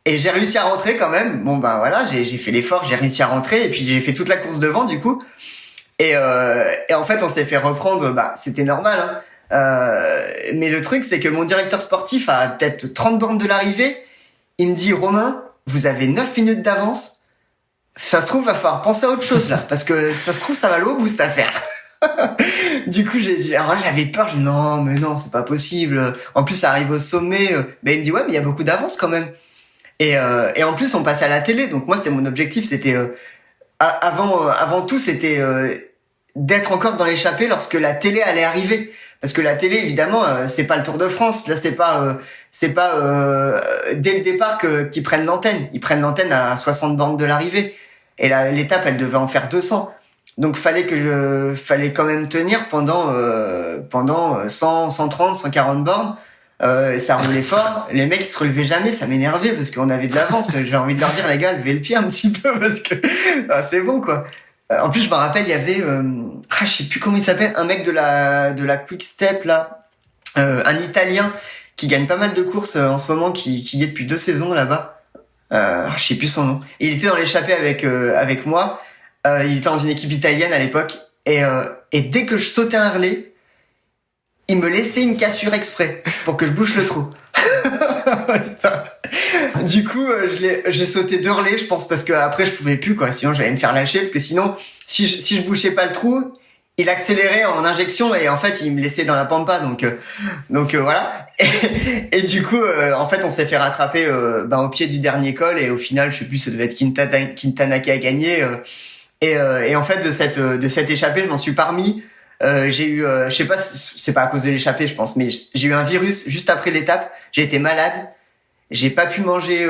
Et j'ai réussi à rentrer quand même. Bon, voilà, j'ai fait l'effort, j'ai réussi à rentrer, et puis j'ai fait toute la course devant, du coup. Et en fait, on s'est fait reprendre, c'était normal, hein. Mais le truc, c'est que mon directeur sportif, à peut-être 30 bornes de l'arrivée, il me dit, Romain, vous avez 9 minutes d'avance. Ça se trouve, va falloir penser à autre chose, là. Parce que ça se trouve, ça va aller au bout, cette affaire. Du coup, j'ai dit, alors j'avais peur, je dis, non, mais non, c'est pas possible. En plus, ça arrive au sommet. Mais il me dit, ouais, mais il y a beaucoup d'avance quand même. Et en plus, on passait à la télé. Donc moi, c'était mon objectif, c'était, avant tout, c'était, d'être encore dans l'échappée lorsque la télé allait arriver. Parce que la télé, évidemment, c'est pas le Tour de France. Là, c'est pas dès le départ qu'ils prennent l'antenne. Ils prennent l'antenne à 60 bornes de l'arrivée. Et l'étape, elle devait en faire 200. Donc, fallait quand même tenir pendant 100, 130, 140 bornes. Ça roulait fort. Les mecs, ils se relevaient jamais. Ça m'énervait parce qu'on avait de l'avance. J'ai envie de leur dire, les gars, levez le pied un petit peu parce que c'est bon, quoi. En plus, je me rappelle, il y avait, je sais plus comment il s'appelle, un mec de la Quick Step, là, un Italien qui gagne pas mal de courses en ce moment, qui y est depuis 2 saisons là-bas. Je sais plus son nom. Et il était dans l'échappée avec moi. Il était dans une équipe italienne à l'époque. Et dès que je sautais un relais, il me laissait une cassure exprès pour que je bouche le trou. Du coup, j'ai sauté 2 relais, je pense, parce que après je pouvais plus, quoi. Sinon, j'allais me faire lâcher, parce que sinon, si je bouchais pas le trou, il accélérait en injection et en fait, il me laissait dans la pampa. Donc voilà. Et du coup, en fait, on s'est fait rattraper au pied du dernier col et au final, je sais plus, ça devait être Quintana qui a gagné. Et en fait, de cette échappée, je m'en suis pas remis. J'ai eu, je sais pas, c'est pas à cause de l'échappée, je pense, mais j'ai eu un virus juste après l'étape. J'ai été malade. J'ai pas pu manger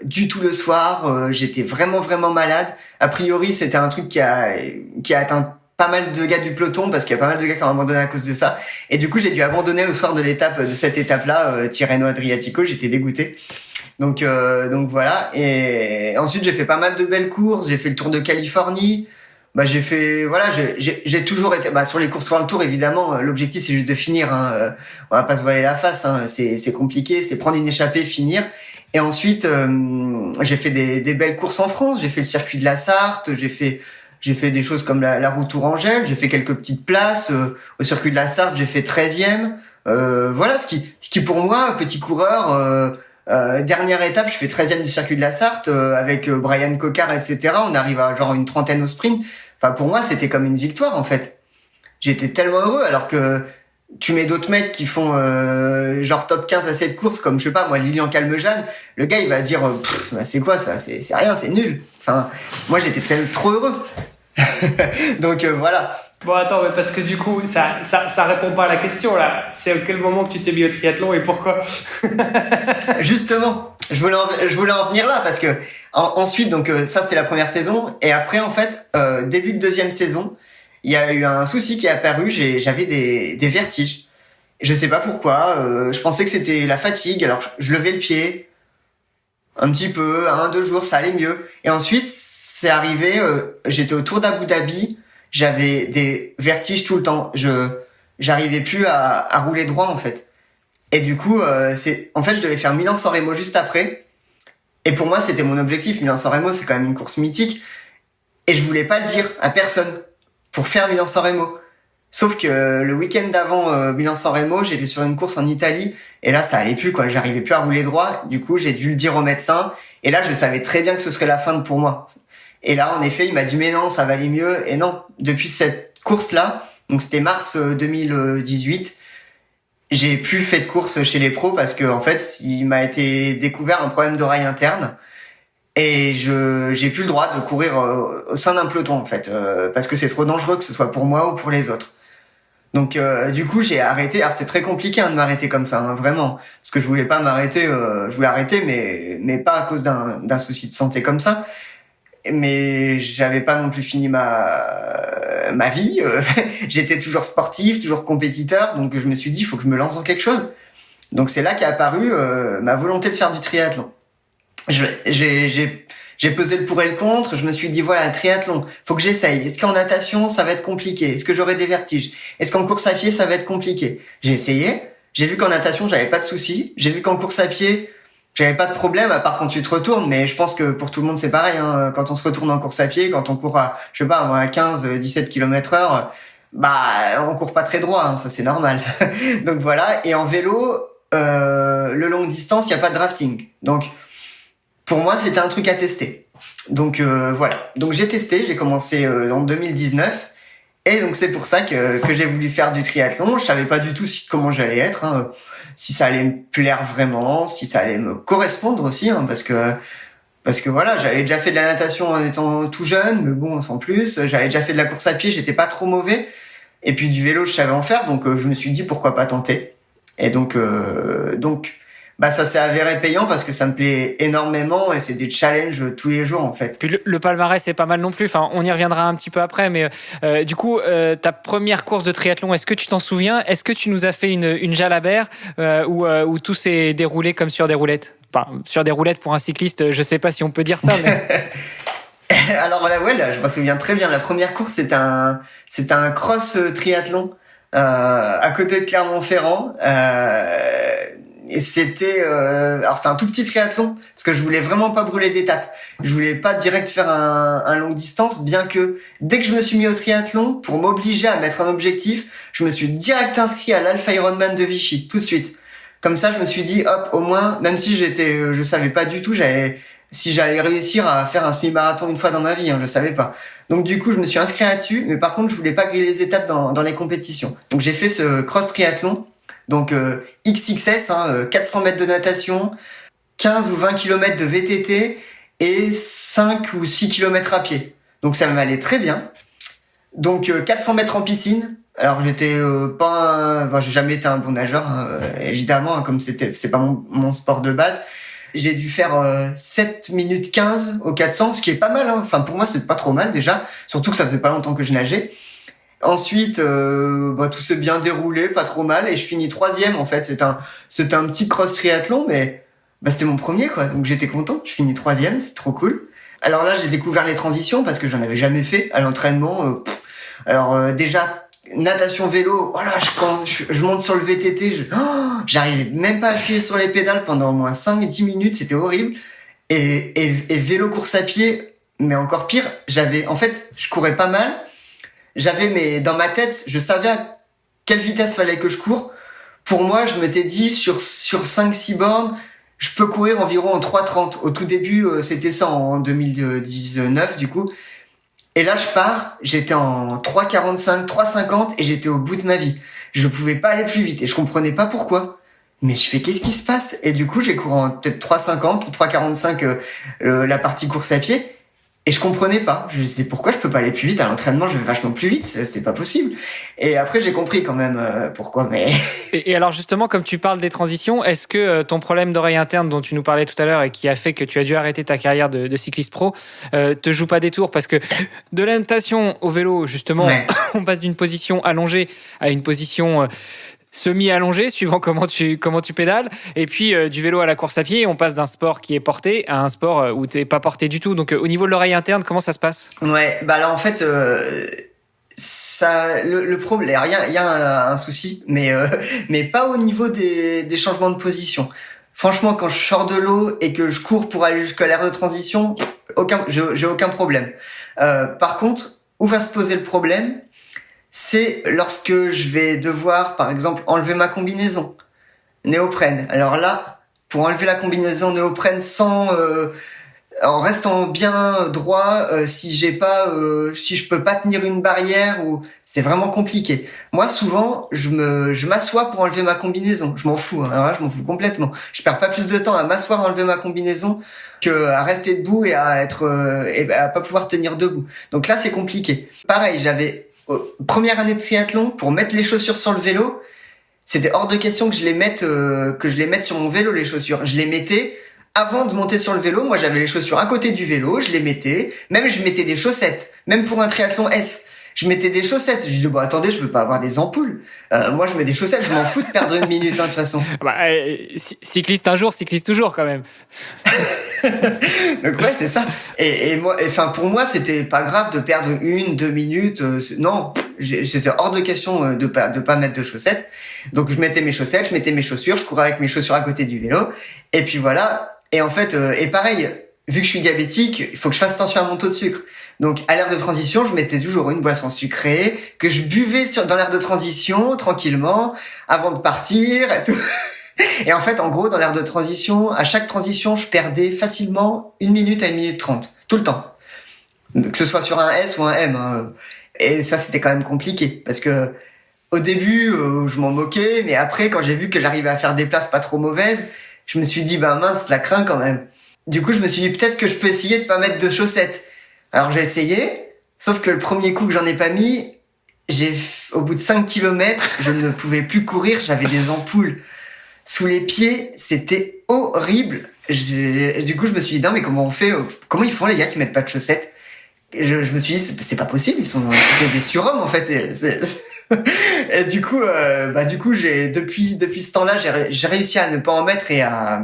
du tout le soir. J'étais vraiment malade. A priori, c'était un truc qui a atteint pas mal de gars du peloton parce qu'il y a pas mal de gars qui ont abandonné à cause de ça. Et du coup, j'ai dû abandonner le soir de cette étape-là, Tirreno Adriatico. J'étais dégoûté. Donc voilà. Et ensuite, j'ai fait pas mal de belles courses. J'ai fait le Tour de Californie. J'ai toujours été sur les courses World Tour, évidemment, l'objectif c'est juste de finir, hein. On va pas se voiler la face, hein. C'est compliqué, c'est prendre une échappée, finir. Et ensuite j'ai fait des belles courses en France, j'ai fait le circuit de la Sarthe, j'ai fait des choses comme la route Tourangelle, j'ai fait quelques petites places au circuit de la Sarthe, j'ai fait 13e. Voilà ce qui pour moi, petit coureur, dernière étape, je fais 13e du circuit de la Sarthe avec Brian Cocard, etc. On arrive à genre une trentaine au sprint. Enfin, pour moi, c'était comme une victoire, en fait. J'étais tellement heureux, alors que tu mets d'autres mecs qui font genre top 15 à cette course, comme, je sais pas, moi, Lilian Calmejane, le gars, il va dire, c'est quoi ça? C'est rien, c'est nul. Enfin, moi, j'étais tellement trop heureux. Donc, voilà.
Bon, attends, mais parce que du coup, ça répond pas à la question, là. C'est à quel moment que tu t'es mis au triathlon et pourquoi?
Justement, je voulais en venir là parce que ensuite, donc ça c'était la première saison et après en fait début de deuxième saison, il y a eu un souci qui est apparu. J'avais des vertiges. Je sais pas pourquoi. Je pensais que c'était la fatigue. Alors je levais le pied un petit peu, 1-2 jours, ça allait mieux. Et ensuite c'est arrivé. J'étais au Tour d'Abu Dhabi. J'avais des vertiges tout le temps. J'arrivais plus à rouler droit en fait. Et du coup, je devais faire Milan-San Remo juste après. Et pour moi, c'était mon objectif. Milan-San Remo, c'est quand même une course mythique. Et je voulais pas le dire à personne pour faire Milan-San Remo. Sauf que le week-end d'avant Milan-San Remo, j'étais sur une course en Italie. Et là, ça allait plus, quoi. J'arrivais plus à rouler droit. Du coup, j'ai dû le dire au médecin. Et là, je savais très bien que ce serait la fin pour moi. Et là, en effet, il m'a dit, mais non, ça va aller mieux. Et non, depuis cette course-là, donc c'était mars 2018, j'ai plus fait de course chez les pros parce que en fait, il m'a été découvert un problème d'oreille interne et j'ai plus le droit de courir au sein d'un peloton en fait parce que c'est trop dangereux que ce soit pour moi ou pour les autres. Donc du coup, j'ai arrêté. Alors c'était très compliqué de m'arrêter comme ça, hein, vraiment, parce que je voulais pas m'arrêter. Je voulais arrêter, mais pas à cause d'un souci de santé comme ça. Mais j'avais pas non plus fini ma vie. J'étais toujours sportif, toujours compétiteur, donc je me suis dit il faut que je me lance dans quelque chose. Donc c'est là qu'est apparue ma volonté de faire du triathlon. J'ai pesé le pour et le contre, je me suis dit voilà, le triathlon, faut que j'essaye. Est-ce qu'en natation ça va être compliqué? Est-ce que j'aurai des vertiges? Est-ce qu'en course à pied ça va être compliqué? J'ai essayé, j'ai vu qu'en natation j'avais pas de soucis, j'ai vu qu'en course à pied j'avais pas de problème, à part quand tu te retournes, mais je pense que pour tout le monde c'est pareil, hein. Quand on se retourne en course à pied, quand on court à, je sais pas, moi, à 15, 17 km/h, on court pas très droit, hein, ça c'est normal. Donc voilà. Et en vélo, le longue distance, il y a pas de drafting. Donc pour moi, c'était un truc à tester. Donc voilà. Donc j'ai testé. J'ai commencé en 2019. Et donc c'est pour ça que j'ai voulu faire du triathlon. Je savais pas du tout comment j'allais être, hein, si ça allait me plaire vraiment, si ça allait me correspondre aussi, hein, parce que voilà, j'avais déjà fait de la natation en étant tout jeune, mais bon, sans plus. J'avais déjà fait de la course à pied, j'étais pas trop mauvais. Et puis du vélo, je savais en faire, donc je me suis dit pourquoi pas tenter. Et donc ça s'est avéré payant parce que ça me plaît énormément et c'est des challenges tous les jours en fait.
Puis le palmarès c'est pas mal non plus. Enfin, on y reviendra un petit peu après, mais du coup, ta première course de triathlon, est-ce que tu t'en souviens ? Est-ce que tu nous as fait une jalabert où tout s'est déroulé comme sur des roulettes ? Enfin, sur des roulettes pour un cycliste, je sais pas si on peut dire ça. Mais...
Alors là, je me souviens très bien. La première course, c'était un cross triathlon à côté de Clermont-Ferrand. Et c'était un tout petit triathlon parce que je voulais vraiment pas brûler d'étapes. Je voulais pas direct faire un longue distance, bien que dès que je me suis mis au triathlon, pour m'obliger à mettre un objectif, je me suis direct inscrit à l'Alpha Ironman de Vichy tout de suite. Comme ça, je me suis dit hop, au moins, même si je savais pas du tout si j'allais réussir à faire un semi-marathon une fois dans ma vie, hein, je savais pas. Donc du coup, je me suis inscrit là-dessus, mais par contre, je voulais pas griller les étapes dans les compétitions. Donc j'ai fait ce cross triathlon. Donc XXS, 400 mètres de natation, 15 ou 20 km de VTT et 5 ou 6 km à pied. Donc ça m'allait très bien. Donc 400 mètres en piscine. Alors j'étais j'ai jamais été un bon nageur, évidemment, comme c'est pas mon sport de base. J'ai dû faire 7 minutes 15 au 400, ce qui est pas mal. Enfin pour moi c'est pas trop mal déjà, surtout que ça faisait pas longtemps que je nageais. Ensuite, tout s'est bien déroulé, pas trop mal, et je finis 3e en fait. C'était un petit cross triathlon, mais c'était mon premier quoi, donc j'étais content. Je finis 3e, c'est trop cool. Alors là, j'ai découvert les transitions parce que j'en avais jamais fait à l'entraînement. Déjà natation vélo, voilà, quand je monte sur le VTT, j'arrivais même pas à appuyer sur les pédales pendant au moins 5-10 minutes, c'était horrible. Et vélo course à pied, mais encore pire, je courais pas mal. Dans ma tête, je savais à quelle vitesse fallait que je cours. Pour moi, je m'étais dit, sur 5-6 bornes, je peux courir environ en 3,30. Au tout début, c'était ça en 2019, du coup. Et là, je pars, j'étais en 3,45, 3,50 et j'étais au bout de ma vie. Je pouvais pas aller plus vite et je comprenais pas pourquoi. Mais je fais, qu'est-ce qui se passe? Et du coup, j'ai couru en peut-être 3,50 ou 3,45 la partie course à pied. Et je comprenais pas. Je me disais pourquoi je peux pas aller plus vite à l'entraînement, je vais vachement plus vite, c'est pas possible. Et après j'ai compris quand même pourquoi. Mais
et alors justement, comme tu parles des transitions, est-ce que ton problème d'oreille interne dont tu nous parlais tout à l'heure et qui a fait que tu as dû arrêter ta carrière de cycliste pro te joue pas des tours? Parce que de la natation au vélo, justement, ouais. On passe d'une position allongée à une position semi-allongé, suivant comment tu pédales. Et puis, du vélo à la course à pied, on passe d'un sport qui est porté à un sport où t'es pas porté du tout. Donc, au niveau de l'oreille interne, comment ça se passe?
Ouais, là, en fait, le problème, il y a un souci, mais pas au niveau des changements de position. Franchement, quand je sors de l'eau et que je cours pour aller jusqu'à l'aire de transition, j'ai aucun problème. Par contre, où va se poser le problème? C'est lorsque je vais devoir, par exemple, enlever ma combinaison néoprène. Alors là, pour enlever la combinaison néoprène en restant bien droit, si je peux pas tenir une barrière, ou c'est vraiment compliqué. Moi, souvent, je m'assois pour enlever ma combinaison. Je m'en fous, hein, je m'en fous complètement. Je perds pas plus de temps à m'asseoir à enlever ma combinaison que à rester debout et à pas pouvoir tenir debout. Donc là, c'est compliqué. Pareil, première année de triathlon, pour mettre les chaussures sur le vélo, c'était hors de question que je les mette sur mon vélo, les chaussures. Je les mettais avant de monter sur le vélo. Moi, j'avais les chaussures à côté du vélo, je les mettais. Même, je mettais des chaussettes. Même pour un triathlon S, je mettais des chaussettes. Je dis, attendez, je veux pas avoir des ampoules. Moi, je mets des chaussettes, je m'en fous de perdre une minute, de toute façon.
Cycliste un jour, cycliste toujours, quand même.
Donc ouais, c'est ça. Et moi, pour moi, c'était pas grave de perdre 1-2 minutes. Non, c'était hors de question de pas mettre de chaussettes. Donc je mettais mes chaussettes, je mettais mes chaussures, je courais avec mes chaussures à côté du vélo. Et puis voilà. Et en fait, et pareil, vu que je suis diabétique, il faut que je fasse attention à mon taux de sucre. Donc, à l'ère de transition, je mettais toujours une boisson sucrée que je buvais dans l'ère de transition, tranquillement, avant de partir et tout. Et en fait, en gros, dans l'ère de transition, à chaque transition, je perdais facilement 1 minute à 1 minute 30. Tout le temps. Que ce soit sur un S ou un M. Hein. Et ça, c'était quand même compliqué. Parce que, au début, je m'en moquais. Mais après, quand j'ai vu que j'arrivais à faire des places pas trop mauvaises, je me suis dit, mince, la crains quand même. Du coup, je me suis dit, peut-être que je peux essayer de pas mettre de chaussettes. Alors, j'ai essayé. Sauf que le premier coup que j'en ai pas mis, au bout de 5 kilomètres, je ne pouvais plus courir. J'avais des ampoules sous les pieds, c'était horrible. Du coup, je me suis dit, non, mais comment on fait? Comment ils font, les gars, qui mettent pas de chaussettes? Je me suis dit, c'est pas possible, c'est des surhommes, en fait. Et du coup, depuis ce temps-là, j'ai réussi à ne pas en mettre et à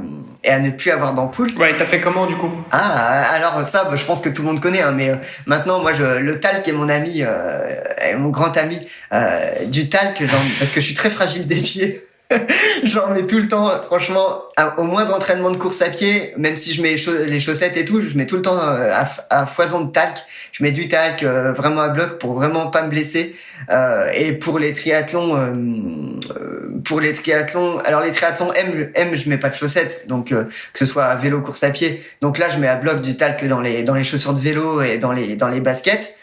ne plus avoir d'ampoule.
Ouais, t'as fait comment, du coup?
Ah, alors ça, je pense que tout le monde connaît, hein, mais maintenant, moi, le talc est mon ami, mon grand ami, du talc, parce que je suis très fragile des pieds. J'en mets tout le temps, franchement, au moindre entraînement de course à pied, même si je mets les chaussettes et tout, je mets tout le temps à foison de talc. Je mets du talc vraiment à bloc pour vraiment pas me blesser. Et pour les triathlons, alors les triathlons M, je mets pas de chaussettes, donc que ce soit à vélo, course à pied. Donc là, je mets à bloc du talc dans les chaussures de vélo et dans les baskets.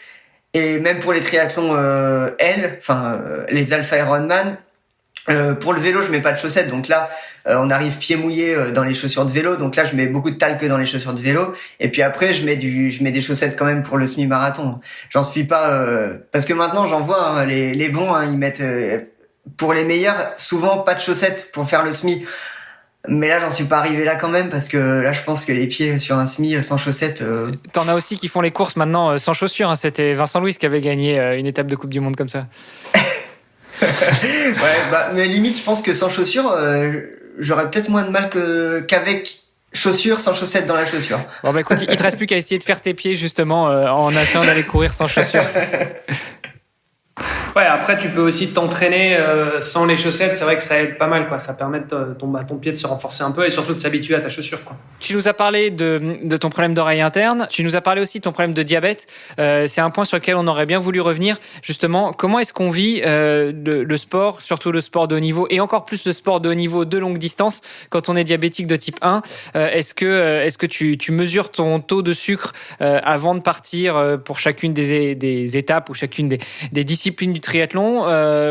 Et même pour les triathlons les Alpha Ironman. Pour le vélo, je mets pas de chaussettes, donc là, on arrive pieds mouillés dans les chaussures de vélo, donc là, je mets beaucoup de talc dans les chaussures de vélo, et puis après, je mets des chaussettes quand même pour le semi-marathon. J'en suis pas, parce que maintenant, j'en vois, hein, les bons, hein, ils mettent, pour les meilleurs, souvent pas de chaussettes pour faire le semi. Mais là, j'en suis pas arrivé là quand même, parce que là, je pense que les pieds sur un semi sans chaussettes...
T'en as aussi qui font les courses maintenant sans chaussures, hein. C'était Vincent Louis qui avait gagné une étape de Coupe du Monde comme ça.
Ouais, mais limite, je pense que sans chaussures, j'aurais peut-être moins de mal qu'avec chaussures sans chaussettes dans la chaussure.
Bon, écoute, il te reste plus qu'à essayer de faire tes pieds justement en essayant d'aller courir sans chaussures.
Ouais, après, tu peux aussi t'entraîner sans les chaussettes. C'est vrai que ça aide pas mal, quoi. Ça permet ton pied de se renforcer un peu et surtout de s'habituer à ta chaussure, quoi.
Tu nous as parlé de ton problème d'oreille interne. Tu nous as parlé aussi de ton problème de diabète. C'est un point sur lequel on aurait bien voulu revenir. Justement, comment est-ce qu'on vit le sport, surtout le sport de haut niveau et encore plus le sport de haut niveau de longue distance quand on est diabétique de type 1? Est-ce que tu mesures ton taux de sucre avant de partir pour chacune des étapes ou chacune des disciplines du triathlon,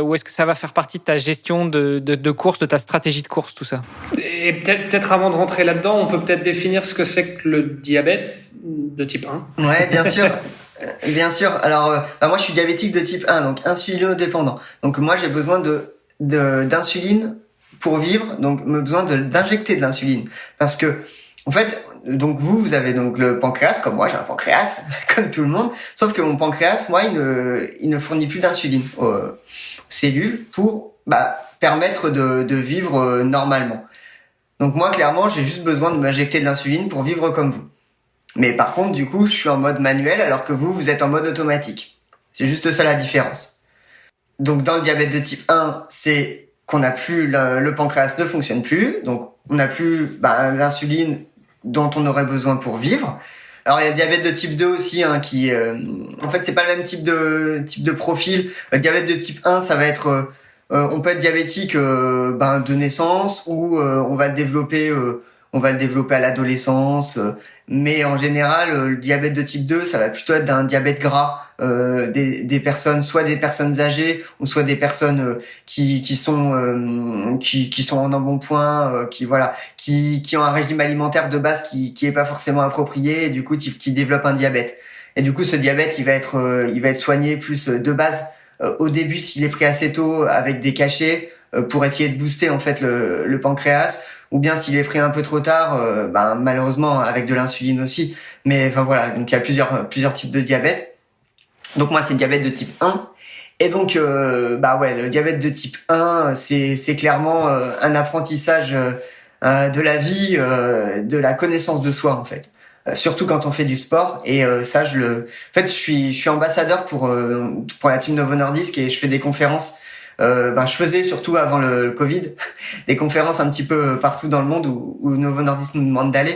ou est-ce que ça va faire partie de ta gestion de course, de ta stratégie de course, tout ça?
Et peut-être avant de rentrer là-dedans, on peut peut-être définir ce que c'est que le diabète de type 1.
Ouais, bien sûr. Bien sûr. Alors, moi, je suis diabétique de type 1, donc insulinodépendant. Donc, moi, j'ai besoin d'insuline pour vivre, donc besoin d'injecter de l'insuline. Parce que, en fait, donc vous avez donc le pancréas, comme moi, j'ai un pancréas, comme tout le monde. Sauf que mon pancréas, moi, il ne fournit plus d'insuline aux cellules pour permettre de vivre normalement. Donc moi, clairement, j'ai juste besoin de m'injecter de l'insuline pour vivre comme vous. Mais par contre, du coup, je suis en mode manuel alors que vous êtes en mode automatique. C'est juste ça la différence. Donc dans le diabète de type 1, c'est qu'on n'a plus, le pancréas ne fonctionne plus, donc on n'a plus l'insuline dont on aurait besoin pour vivre. Alors il y a le diabète de type 2 aussi, hein, qui en fait c'est pas le même type de profil. Le diabète de type 1, ça va être on peut être diabétique de naissance ou on va le développer à l'adolescence, mais en général le diabète de type 2, ça va plutôt être d'un diabète gras, des personnes, soit des personnes âgées ou soit des personnes qui sont en embonpoint, qui ont un régime alimentaire de base qui est pas forcément approprié et du coup qui développent un diabète. Et du coup ce diabète il va être soigné plus de base au début s'il est pris assez tôt avec des cachets pour essayer de booster en fait le pancréas, ou bien s'il est pris un peu trop tard, malheureusement avec de l'insuline aussi. Mais enfin voilà, donc il y a plusieurs types de diabète. Donc moi c'est le diabète de type 1. Et donc le diabète de type 1, c'est clairement un apprentissage de la vie, de la connaissance de soi en fait. Surtout quand on fait du sport, et ça je suis ambassadeur pour la team Novo Nordisk et je fais des conférences. Je faisais surtout avant le Covid des conférences un petit peu partout dans le monde où Novo Nordisk nous demande d'aller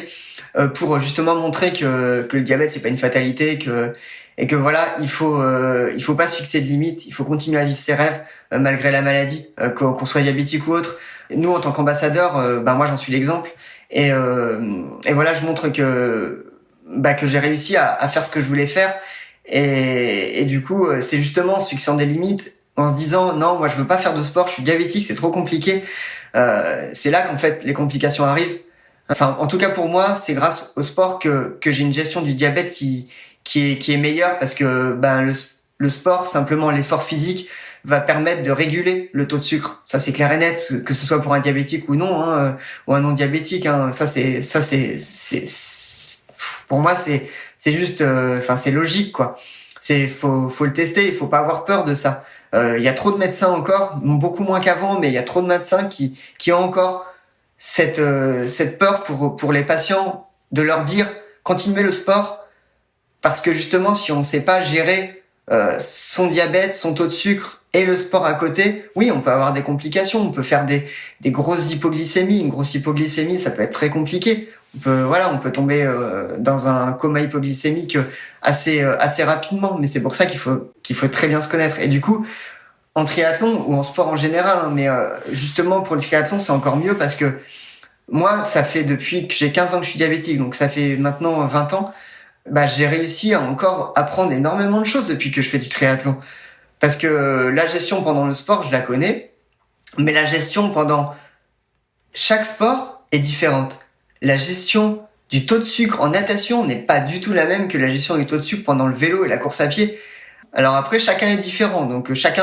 pour justement montrer que le diabète c'est pas une fatalité, et que voilà, il faut pas se fixer de limites, il faut continuer à vivre ses rêves malgré la maladie, qu'on soit diabétique ou autre. Nous, en tant qu'ambassadeur, moi j'en suis l'exemple, et voilà, je montre que j'ai réussi à faire ce que je voulais faire, et du coup, c'est justement en se fixant des limites, en se disant non, moi je veux pas faire de sport, je suis diabétique, c'est trop compliqué. C'est là qu'en fait les complications arrivent. Enfin, en tout cas pour moi, c'est grâce au sport que j'ai une gestion du diabète qui est meilleure, parce que le sport, simplement l'effort physique, va permettre de réguler le taux de sucre. Ça c'est clair et net, que ce soit pour un diabétique ou non, ou un non diabétique. Ça c'est pour moi c'est juste, c'est logique quoi. Faut le tester, il faut pas avoir peur de ça. Il y a trop de médecins encore, beaucoup moins qu'avant, mais il y a trop de médecins qui ont encore cette peur pour les patients, de leur dire continuez le sport, parce que justement si on ne sait pas gérer son diabète, son taux de sucre et le sport à côté, oui, on peut avoir des complications, on peut faire des grosses hypoglycémies. Une grosse hypoglycémie, ça peut être très compliqué. On peut tomber dans un coma hypoglycémique assez rapidement, mais c'est pour ça qu'il faut très bien se connaître. Et du coup, en triathlon ou en sport en général, mais justement pour le triathlon, c'est encore mieux, parce que moi, ça fait depuis que j'ai 15 ans que je suis diabétique, donc ça fait maintenant 20 ans, j'ai réussi à encore apprendre énormément de choses depuis que je fais du triathlon. Parce que la gestion pendant le sport, je la connais, mais la gestion pendant chaque sport est différente. La gestion du taux de sucre en natation n'est pas du tout la même que la gestion du taux de sucre pendant le vélo et la course à pied. Alors après, chacun est différent, donc chaque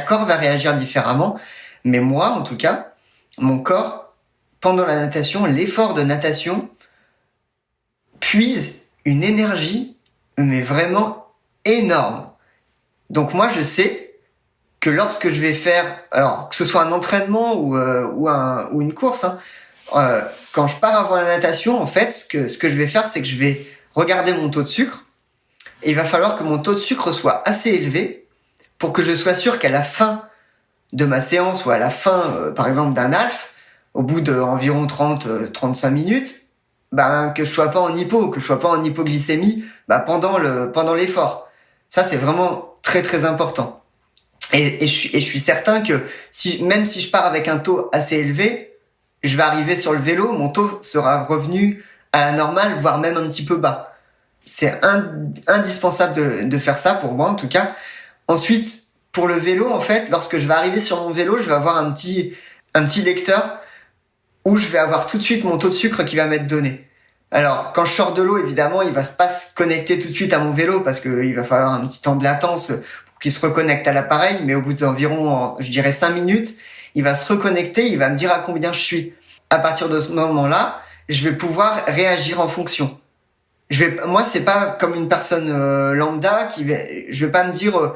corps va réagir différemment. Mais moi, en tout cas, mon corps, pendant la natation, l'effort de natation puise une énergie, mais vraiment énorme. Donc moi, je sais que lorsque je vais faire, alors que ce soit un entraînement ou une course, quand je pars avant la natation, en fait, ce que je vais faire, c'est que je vais regarder mon taux de sucre, et il va falloir que mon taux de sucre soit assez élevé pour que je sois sûr qu'à la fin de ma séance, ou à la fin, par exemple, d'un half, au bout d'environ 30-35 minutes, que je sois pas en hypo, que je sois pas en hypoglycémie pendant l'effort. Ça, c'est vraiment très très important. Et je suis certain que même si je pars avec un taux assez élevé, je vais arriver sur le vélo, mon taux sera revenu à la normale, voire même un petit peu bas. C'est indispensable de faire ça, pour moi en tout cas. Ensuite, pour le vélo, en fait, lorsque je vais arriver sur mon vélo, je vais avoir un petit lecteur où je vais avoir tout de suite mon taux de sucre qui va m'être donné. Alors, quand je sors de l'eau, évidemment, il va pas se connecter tout de suite à mon vélo, parce qu'il va falloir un petit temps de latence pour qu'il se reconnecte à l'appareil, mais au bout d'environ, je dirais 5 minutes, il va se reconnecter, il va me dire à combien je suis. À partir de ce moment-là, je vais pouvoir réagir en fonction. Moi, c'est pas comme une personne lambda je vais pas me dire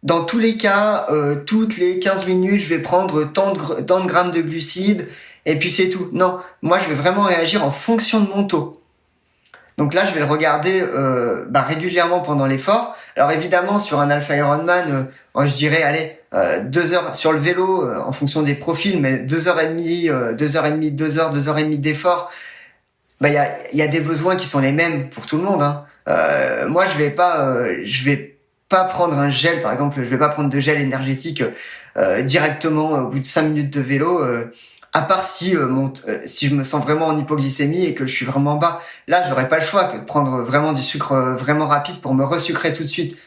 dans tous les cas, toutes les 15 minutes, je vais prendre tant de grammes de glucides, et puis c'est tout. Non, moi je vais vraiment réagir en fonction de mon taux. Donc là, je vais le regarder régulièrement pendant l'effort. Alors évidemment, sur un Alpha Ironman, je dirais 2 heures sur le vélo, en fonction des profils, mais 2h30, 2h30 d'effort. Il y a des besoins qui sont les mêmes pour tout le monde. Moi, je vais pas prendre un gel, par exemple, je vais pas prendre de gel énergétique directement au bout de 5 minutes de vélo. À part si je me sens vraiment en hypoglycémie et que je suis vraiment bas. Là, j'aurais pas le choix que de prendre vraiment du sucre vraiment rapide pour me resucrer tout de suite.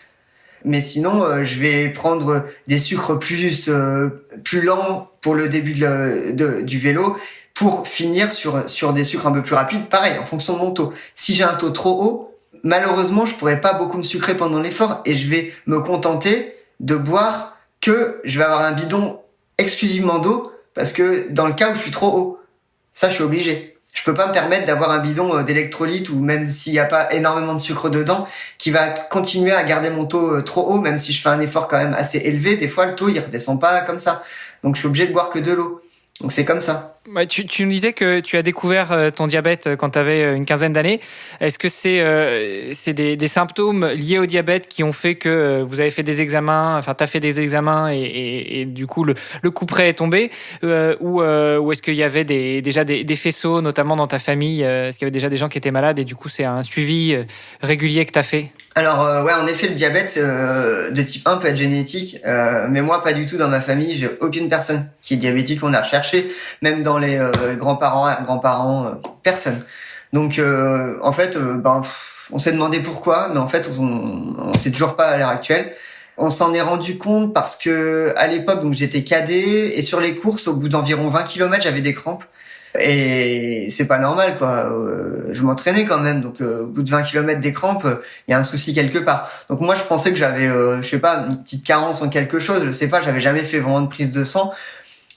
Mais sinon, je vais prendre des sucres plus lents pour le début du vélo, pour finir sur des sucres un peu plus rapides, pareil, en fonction de mon taux. Si j'ai un taux trop haut, malheureusement, je pourrais pas beaucoup me sucrer pendant l'effort, et je vais me contenter de boire je vais avoir un bidon exclusivement d'eau, parce que dans le cas où je suis trop haut, ça je suis obligé. Je peux pas me permettre d'avoir un bidon d'électrolytes, ou même s'il y a pas énormément de sucre dedans, qui va continuer à garder mon taux trop haut, même si je fais un effort quand même assez élevé. Des fois le taux il redescend pas comme ça, donc je suis obligé de boire que de l'eau. Donc c'est comme ça.
Ouais, tu nous disais que tu as découvert ton diabète quand tu avais une quinzaine d'années. Est-ce que c'est des symptômes liés au diabète qui ont fait que vous avez fait des examens, enfin tu as fait des examens et du coup le coup près est tombé ou est-ce qu'il y avait déjà des faisceaux, notamment dans ta famille est-ce qu'il y avait déjà des gens qui étaient malades et du coup c'est un suivi régulier que tu as fait?
Alors ouais, en effet, le diabète de type 1 peut être génétique, mais moi pas du tout. Dans ma famille, j'ai aucune personne qui est diabétique. On a recherché, même dans les grands-parents, personne. Donc en fait, on s'est demandé pourquoi, mais en fait on sait toujours pas à l'heure actuelle. On s'en est rendu compte parce que à l'époque, donc j'étais cadet et sur les courses, au bout d'environ 20 kilomètres, j'avais des crampes. Et c'est pas normal, quoi. Je m'entraînais quand même, donc au bout de 20 kilomètres des crampes, il y a un souci quelque part. Donc moi, je pensais que j'avais, je sais pas, une petite carence en quelque chose. Je sais pas, j'avais jamais fait vraiment de prise de sang.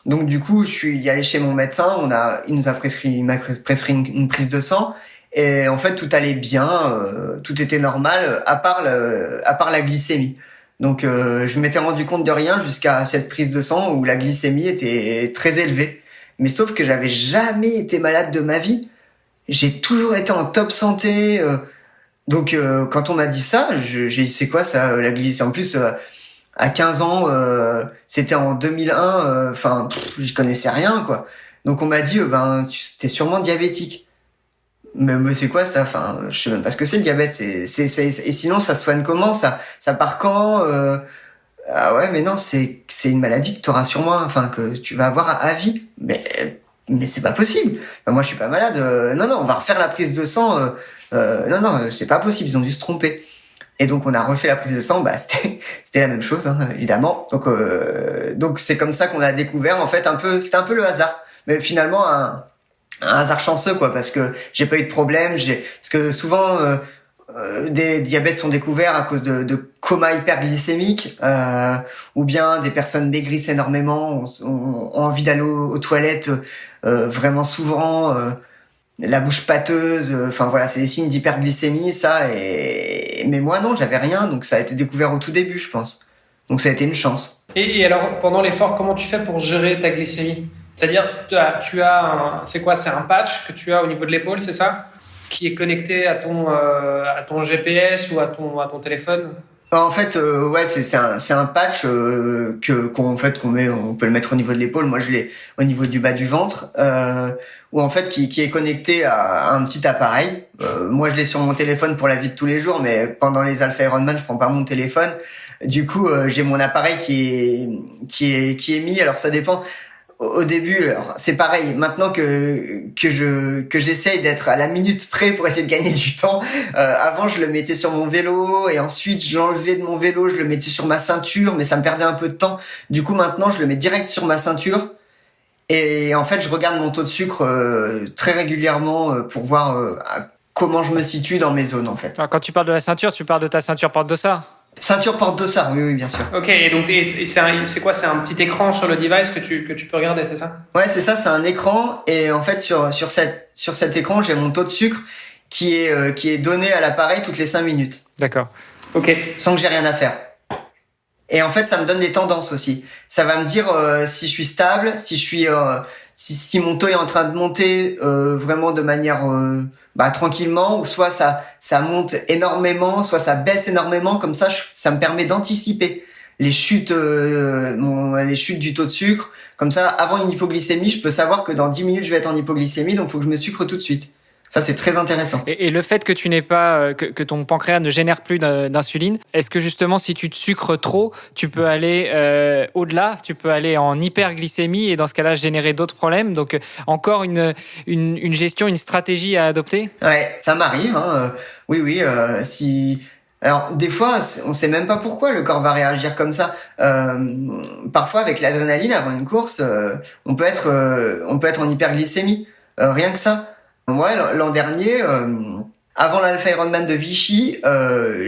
Donc du coup, je suis allé chez mon médecin. Il m'a prescrit une prise de sang. Et en fait, tout allait bien, tout était normal, à part la glycémie. Donc je m'étais rendu compte de rien jusqu'à cette prise de sang où la glycémie était très élevée. Mais sauf que j'avais jamais été malade de ma vie. J'ai toujours été en top santé. Donc quand on m'a dit ça, j'ai dit c'est quoi ça, la glycémie? En plus, à 15 ans, c'était en 2001. Enfin, je connaissais rien, quoi. Donc on m'a dit, t'es sûrement diabétique. Mais c'est quoi ça? Enfin, je sais même pas ce que c'est le diabète. Et sinon, ça se soigne comment? Ça part quand? Ah ouais, mais non, c'est une maladie que tu auras sûrement, enfin que tu vas avoir à vie. Mais c'est pas possible. Enfin, moi, je suis pas malade. Non, on va refaire la prise de sang. Non, c'est pas possible. Ils ont dû se tromper. Et donc, on a refait la prise de sang. C'était la même chose, hein, évidemment. Donc c'est comme ça qu'on a découvert. En fait, c'était un peu le hasard. Mais finalement, un hasard chanceux, quoi, parce que j'ai pas eu de problème. Parce que souvent. Des diabètes sont découverts à cause de coma hyperglycémique ou bien des personnes maigrissent énormément, ont envie d'aller aux toilettes vraiment souvent, la bouche pâteuse, enfin voilà, c'est des signes d'hyperglycémie ça. Mais moi non, j'avais rien, donc ça a été découvert au tout début, je pense. Donc ça a été une chance.
Et alors, pendant l'effort, comment tu fais pour gérer ta glycémie? C'est-à-dire, c'est quoi? C'est un patch que tu as au niveau de l'épaule, c'est ça? Qui est connecté à ton GPS ou à ton téléphone?
En fait, ouais, c'est un patch qu'on met, on peut le mettre au niveau de l'épaule. Moi, je l'ai au niveau du bas du ventre, où en fait qui est connecté à un petit appareil. Moi, je l'ai sur mon téléphone pour la vie de tous les jours, mais pendant les Alpha Ironman, je prends pas mon téléphone. Du coup, j'ai mon appareil qui est mis. Alors ça dépend. Au début, alors, c'est pareil. Maintenant que j'essaye d'être à la minute près pour essayer de gagner du temps. Avant, je le mettais sur mon vélo et ensuite je l'enlevais de mon vélo, je le mettais sur ma ceinture, mais ça me perdait un peu de temps. Du coup, maintenant, je le mets direct sur ma ceinture et en fait, je regarde mon taux de sucre très régulièrement pour voir comment je me situe dans mes zones, en fait.
Alors, quand tu parles de la ceinture, tu parles de ta ceinture porte-dossard?
Ceinture porte-dossard, oui, bien sûr.
Ok, et donc c'est quoi? C'est un petit écran sur le device que tu peux regarder, c'est ça?
Ouais, c'est ça, c'est un écran et en fait sur cet écran, j'ai mon taux de sucre qui est donné à l'appareil toutes les 5 minutes.
D'accord.
Ok.
Sans que j'ai rien à faire. Et en fait, ça me donne des tendances aussi. Ça va me dire si je suis stable, si mon taux est en train de monter vraiment de manière tranquillement, ou soit ça monte énormément, soit ça baisse énormément. Comme ça me permet d'anticiper les chutes du taux de sucre. Comme ça, avant une hypoglycémie, je peux savoir que dans 10 minutes, je vais être en hypoglycémie, donc il faut que je me sucre tout de suite. Ça, c'est très intéressant.
Et le fait que tu n'aies pas, que ton pancréas ne génère plus d'insuline, est-ce que justement, si tu te sucres trop, tu peux aller au-delà, tu peux aller en hyperglycémie et dans ce cas-là, générer d'autres problèmes? Donc, encore une gestion, une stratégie à adopter?
Ouais, ça m'arrive. Hein. Oui. Alors, des fois, on sait même pas pourquoi le corps va réagir comme ça. Parfois, avec l'adrénaline avant une course, on peut être en hyperglycémie. Rien que ça. Moi, l'an dernier, avant l'Alpha Ironman de Vichy,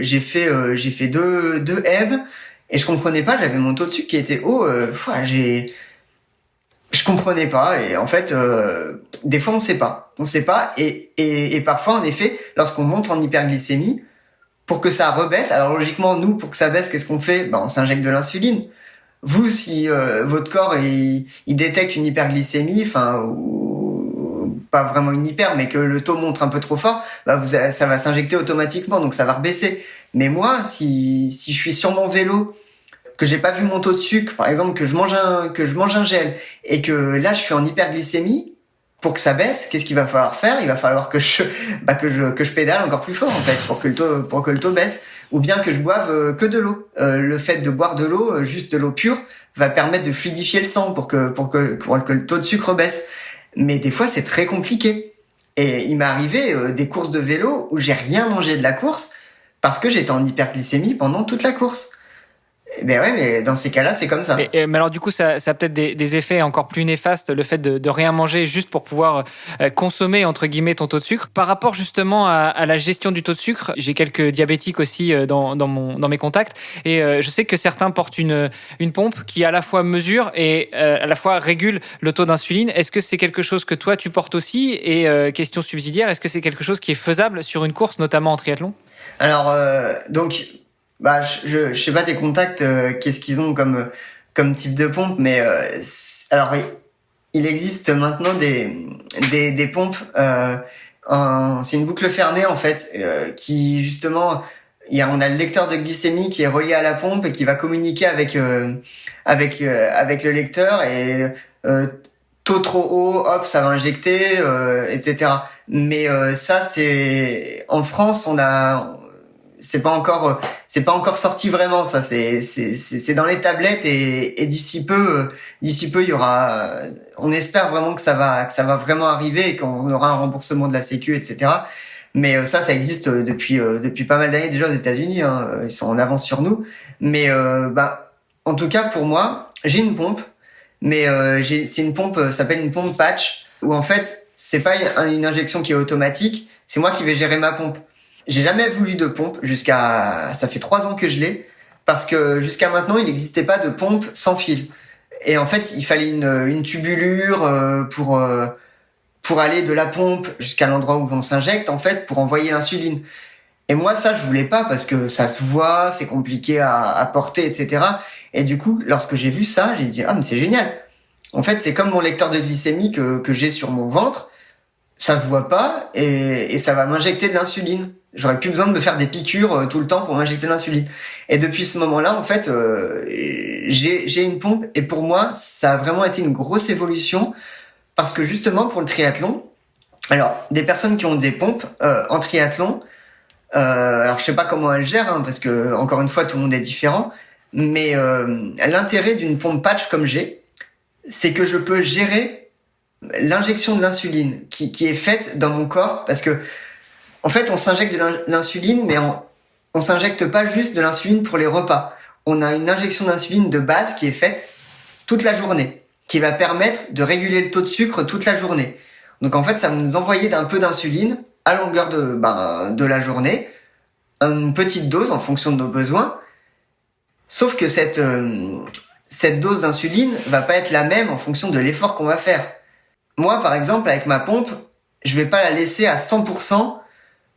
j'ai fait deux M et je comprenais pas. J'avais mon taux de sucre qui était haut. Je comprenais pas et en fait, des fois on sait pas et parfois en effet, lorsqu'on monte en hyperglycémie, pour que ça rebaisse. Alors logiquement, nous, pour que ça baisse, qu'est-ce qu'on fait? On s'injecte de l'insuline. vous, si votre corps il détecte une hyperglycémie, enfin ou pas vraiment une hyper, mais que le taux monte un peu trop fort, bah ça va s'injecter automatiquement, donc ça va rebaisser. Mais moi, si je suis sur mon vélo, que j'ai pas vu mon taux de sucre, par exemple, que je mange un gel et que là je suis en hyperglycémie, pour que ça baisse, qu'est-ce qu'il va falloir faire? Il va falloir que je pédale encore plus fort en fait pour que le taux baisse, ou bien que je boive que de l'eau. Le fait de boire de l'eau, juste de l'eau pure, va permettre de fluidifier le sang pour que le taux de sucre baisse. Mais des fois c'est très compliqué. Et il m'est arrivé des courses de vélo où j'ai rien mangé de la course parce que j'étais en hyperglycémie pendant toute la course. Ben ouais, mais dans ces cas-là, c'est comme ça.
Mais alors du coup, ça a peut-être des effets encore plus néfastes, le fait de rien manger juste pour pouvoir consommer, entre guillemets, ton taux de sucre. Par rapport justement à la gestion du taux de sucre, j'ai quelques diabétiques aussi dans mes contacts, et je sais que certains portent une pompe qui à la fois mesure et à la fois régule le taux d'insuline. Est-ce que c'est quelque chose que toi tu portes aussi? Et question subsidiaire, est-ce que c'est quelque chose qui est faisable sur une course, notamment en triathlon?
Alors, donc... Bah, je sais pas tes contacts, qu'est-ce qu'ils ont comme type de pompe, mais alors il existe maintenant des pompes. C'est une boucle fermée en fait, qui justement, on a le lecteur de glycémie qui est relié à la pompe et qui va communiquer avec le lecteur et taux trop haut, hop, ça va injecter, etc. Mais ça, c'est en France, c'est pas encore sorti vraiment, ça. C'est dans les tablettes et d'ici peu, il y aura. On espère vraiment que ça va vraiment arriver et qu'on aura un remboursement de la Sécu, etc. Mais ça existe depuis pas mal d'années déjà aux États-Unis. Hein. Ils sont en avance sur nous. Mais en tout cas pour moi, j'ai une pompe, mais c'est une pompe, ça s'appelle une pompe patch, où en fait c'est pas une injection qui est automatique. C'est moi qui vais gérer ma pompe. J'ai jamais voulu de pompe ça fait 3 ans que je l'ai, parce que jusqu'à maintenant, il n'existait pas de pompe sans fil. Et en fait, il fallait une tubulure pour aller de la pompe jusqu'à l'endroit où on s'injecte, en fait, pour envoyer l'insuline. Et moi, ça, je voulais pas parce que ça se voit, c'est compliqué à porter, etc. Et du coup, lorsque j'ai vu ça, j'ai dit, ah, mais c'est génial. En fait, c'est comme mon lecteur de glycémie que j'ai sur mon ventre. Ça se voit pas et ça va m'injecter de l'insuline. J'aurais plus besoin de me faire des piqûres tout le temps pour m'injecter de l'insuline. Et depuis ce moment-là, en fait, j'ai une pompe et pour moi, ça a vraiment été une grosse évolution parce que justement pour le triathlon, alors des personnes qui ont des pompes en triathlon, alors je sais pas comment elles gèrent, hein, parce que encore une fois, tout le monde est différent, mais l'intérêt d'une pompe patch comme j'ai, c'est que je peux gérer l'injection de l'insuline qui est faite dans mon corps, parce que en fait on s'injecte de l'insuline, mais on s'injecte pas juste de l'insuline pour les repas. On a une injection d'insuline de base qui est faite toute la journée, qui va permettre de réguler le taux de sucre toute la journée. Donc en fait ça va nous envoyer d'un peu d'insuline à longueur de la journée, une petite dose en fonction de nos besoins, sauf que cette dose d'insuline va pas être la même en fonction de l'effort qu'on va faire. Moi, par exemple, avec ma pompe, je vais pas la laisser à 100%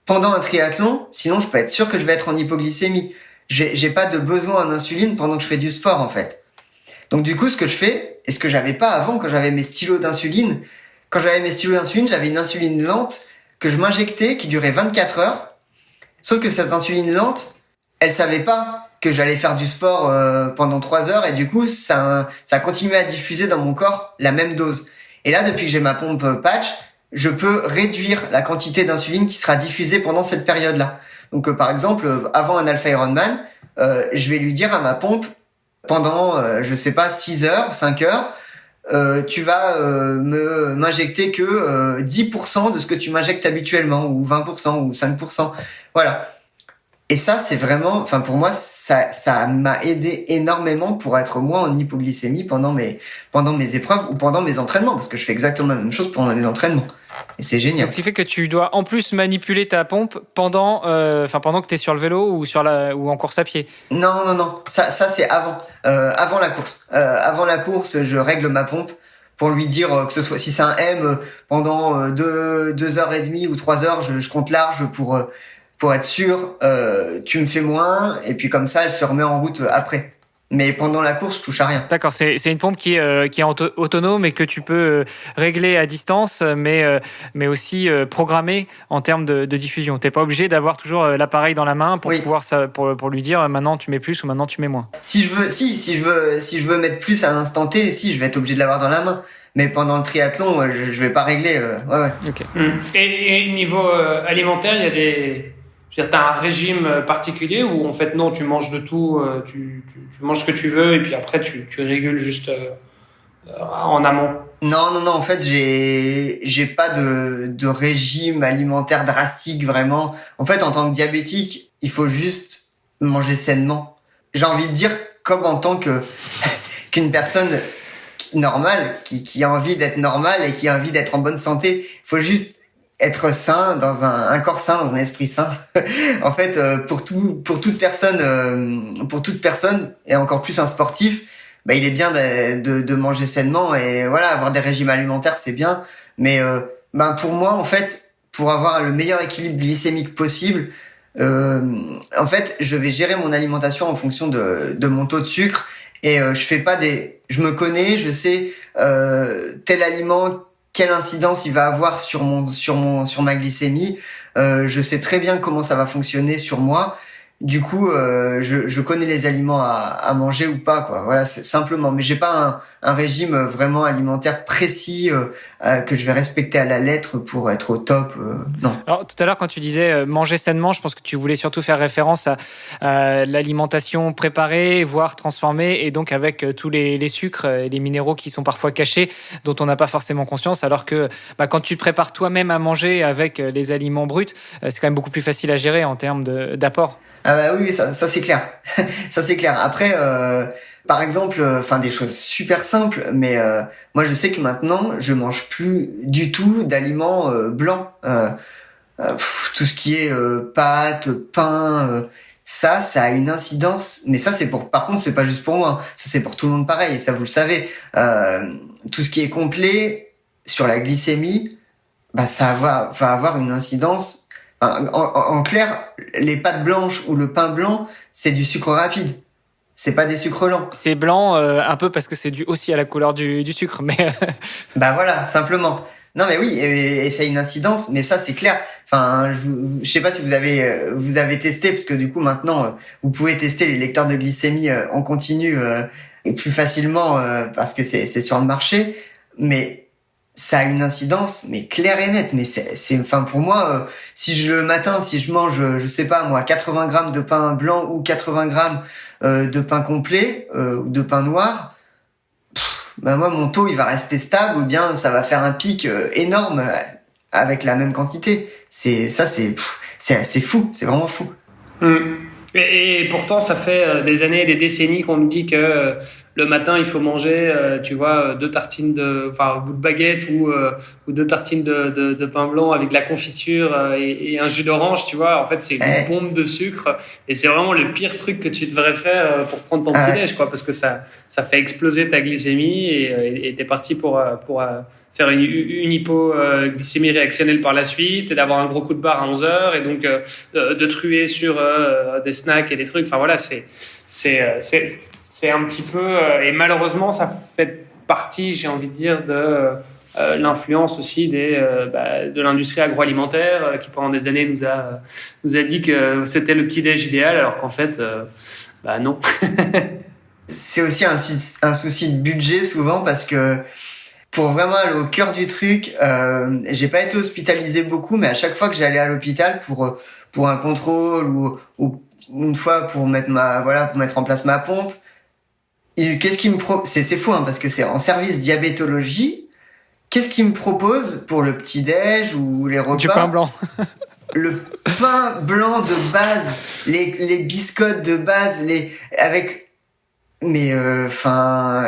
pendant un triathlon, sinon je peux être sûr que je vais être en hypoglycémie. J'ai pas de besoin en insuline pendant que je fais du sport, en fait. Donc du coup, ce que je fais, et ce que j'avais pas avant quand j'avais mes stylos d'insuline, j'avais une insuline lente que je m'injectais, qui durait 24 heures. Sauf que cette insuline lente, elle savait pas que j'allais faire du sport pendant 3 heures, et du coup, ça continuait à diffuser dans mon corps la même dose. Et là, depuis que j'ai ma pompe patch, je peux réduire la quantité d'insuline qui sera diffusée pendant cette période-là. Donc, par exemple, avant un Alpha Ironman, je vais lui dire à ma pompe, pendant, 6 heures, 5 heures, tu vas m'injecter que 10% de ce que tu m'injectes habituellement, ou 20%, ou 5%. Voilà. Et ça, c'est vraiment, pour moi, ça m'a aidé énormément pour être moins en hypoglycémie pendant mes épreuves ou pendant mes entraînements, parce que je fais exactement la même chose pendant mes entraînements. Et c'est génial.
Donc, ce qui fait que tu dois en plus manipuler ta pompe pendant que tu es sur le vélo ou en course à pied.
Non. Ça c'est avant la course. Avant la course, je règle ma pompe pour lui dire que ce soit, si c'est un M, pendant 2h30 ou 3 heures, je compte large pour être sûr, tu me fais moins, et puis comme ça, elle se remet en route après. Mais pendant la course, je touche à rien.
D'accord, c'est une pompe qui est autonome et que tu peux régler à distance, mais aussi programmer en termes de diffusion. Tu n'es pas obligé d'avoir toujours l'appareil dans la main pour pouvoir pour lui dire maintenant tu mets plus ou maintenant tu mets moins.
Si je veux mettre plus à l'instant T, si je vais être obligé de l'avoir dans la main. Mais pendant le triathlon, je vais pas régler. Ouais.
Okay.
Et niveau alimentaire, il y a des... T'as un régime particulier ou en fait non, tu manges de tout, tu manges ce que tu veux et puis après tu régules juste en amont?
Non, en fait j'ai pas de régime alimentaire drastique vraiment. En fait, en tant que diabétique, il faut juste manger sainement. J'ai envie de dire comme en tant qu'une personne normale qui a envie d'être normale et qui a envie d'être en bonne santé, il faut juste être sain dans un corps sain, dans un esprit sain. En fait, pour toute personne et encore plus un sportif, il est bien de manger sainement et voilà, avoir des régimes alimentaires, c'est bien. Mais pour moi, en fait, pour avoir le meilleur équilibre glycémique possible, en fait, je vais gérer mon alimentation en fonction de mon taux de sucre et je me connais, je sais tel aliment, quelle incidence il va avoir sur ma glycémie. Je sais très bien comment ça va fonctionner sur moi. Du coup, je connais les aliments à manger ou pas, quoi. Voilà, c'est simplement. Mais j'ai pas un régime vraiment alimentaire précis que je vais respecter à la lettre pour être au top. Non.
Alors, tout à l'heure, quand tu disais manger sainement, je pense que tu voulais surtout faire référence à l'alimentation préparée, voire transformée, et donc avec tous les sucres et les minéraux qui sont parfois cachés, dont on n'a pas forcément conscience, alors que quand tu te prépares toi-même à manger avec les aliments bruts, c'est quand même beaucoup plus facile à gérer en termes d'apport.
Ah oui, ça c'est clair. Ça c'est clair. Après, par exemple, des choses super simples, mais moi je sais que maintenant je mange plus du tout d'aliments blancs. Tout ce qui est pâtes, pain, ça a une incidence. Mais ça par contre, c'est pas juste pour moi. Ça c'est pour tout le monde pareil. Et ça vous le savez. Tout ce qui est complet sur la glycémie, ça va avoir une incidence. En clair, les pâtes blanches ou le pain blanc, c'est du sucre rapide. C'est pas des sucres lents.
C'est blanc un peu parce que c'est dû aussi à la couleur du sucre, mais...
Voilà, simplement. Non mais oui, et ça a une incidence, mais ça c'est clair. Je sais pas si vous avez testé, parce que du coup maintenant, vous pouvez tester les lecteurs de glycémie en continu et plus facilement parce que c'est sur le marché, mais ça a une incidence, mais claire et nette. Mais pour moi, si je mange, je sais pas moi, 80 grammes de pain blanc ou 80 grammes de pain complet ou de pain noir, moi mon taux il va rester stable ou bien ça va faire un pic énorme avec la même quantité. C'est fou, c'est vraiment fou.
Et pourtant, ça fait des années et des décennies qu'on nous dit que le matin, il faut manger, 2 tartines un bout de baguette ou 2 tartines de pain blanc avec de la confiture et un jus d'orange, tu vois. En fait, c'est une bombe de sucre et c'est vraiment le pire truc que tu devrais faire pour prendre ton petit-déj, quoi, parce que ça fait exploser ta glycémie et t'es parti pour faire une hypoglycémie réactionnelle par la suite et d'avoir un gros coup de barre à 11h et donc de truer sur des snacks et des trucs. Enfin voilà, c'est un petit peu... et malheureusement, ça fait partie, j'ai envie de dire, de l'influence aussi de l'industrie agroalimentaire qui pendant des années nous a dit que c'était le petit-déj idéal alors qu'en fait, non.
C'est aussi un souci de budget souvent parce que pour vraiment aller au cœur du truc, j'ai pas été hospitalisé beaucoup, mais à chaque fois que j'allais à l'hôpital pour un contrôle ou une fois pour mettre en place ma pompe, qu'est-ce qu'il me c'est fou parce que c'est en service diabétologie. Qu'est-ce qu'il me propose pour le petit déj ou les repas?
Du pain blanc.
Le pain blanc de base, les biscottes de base, mais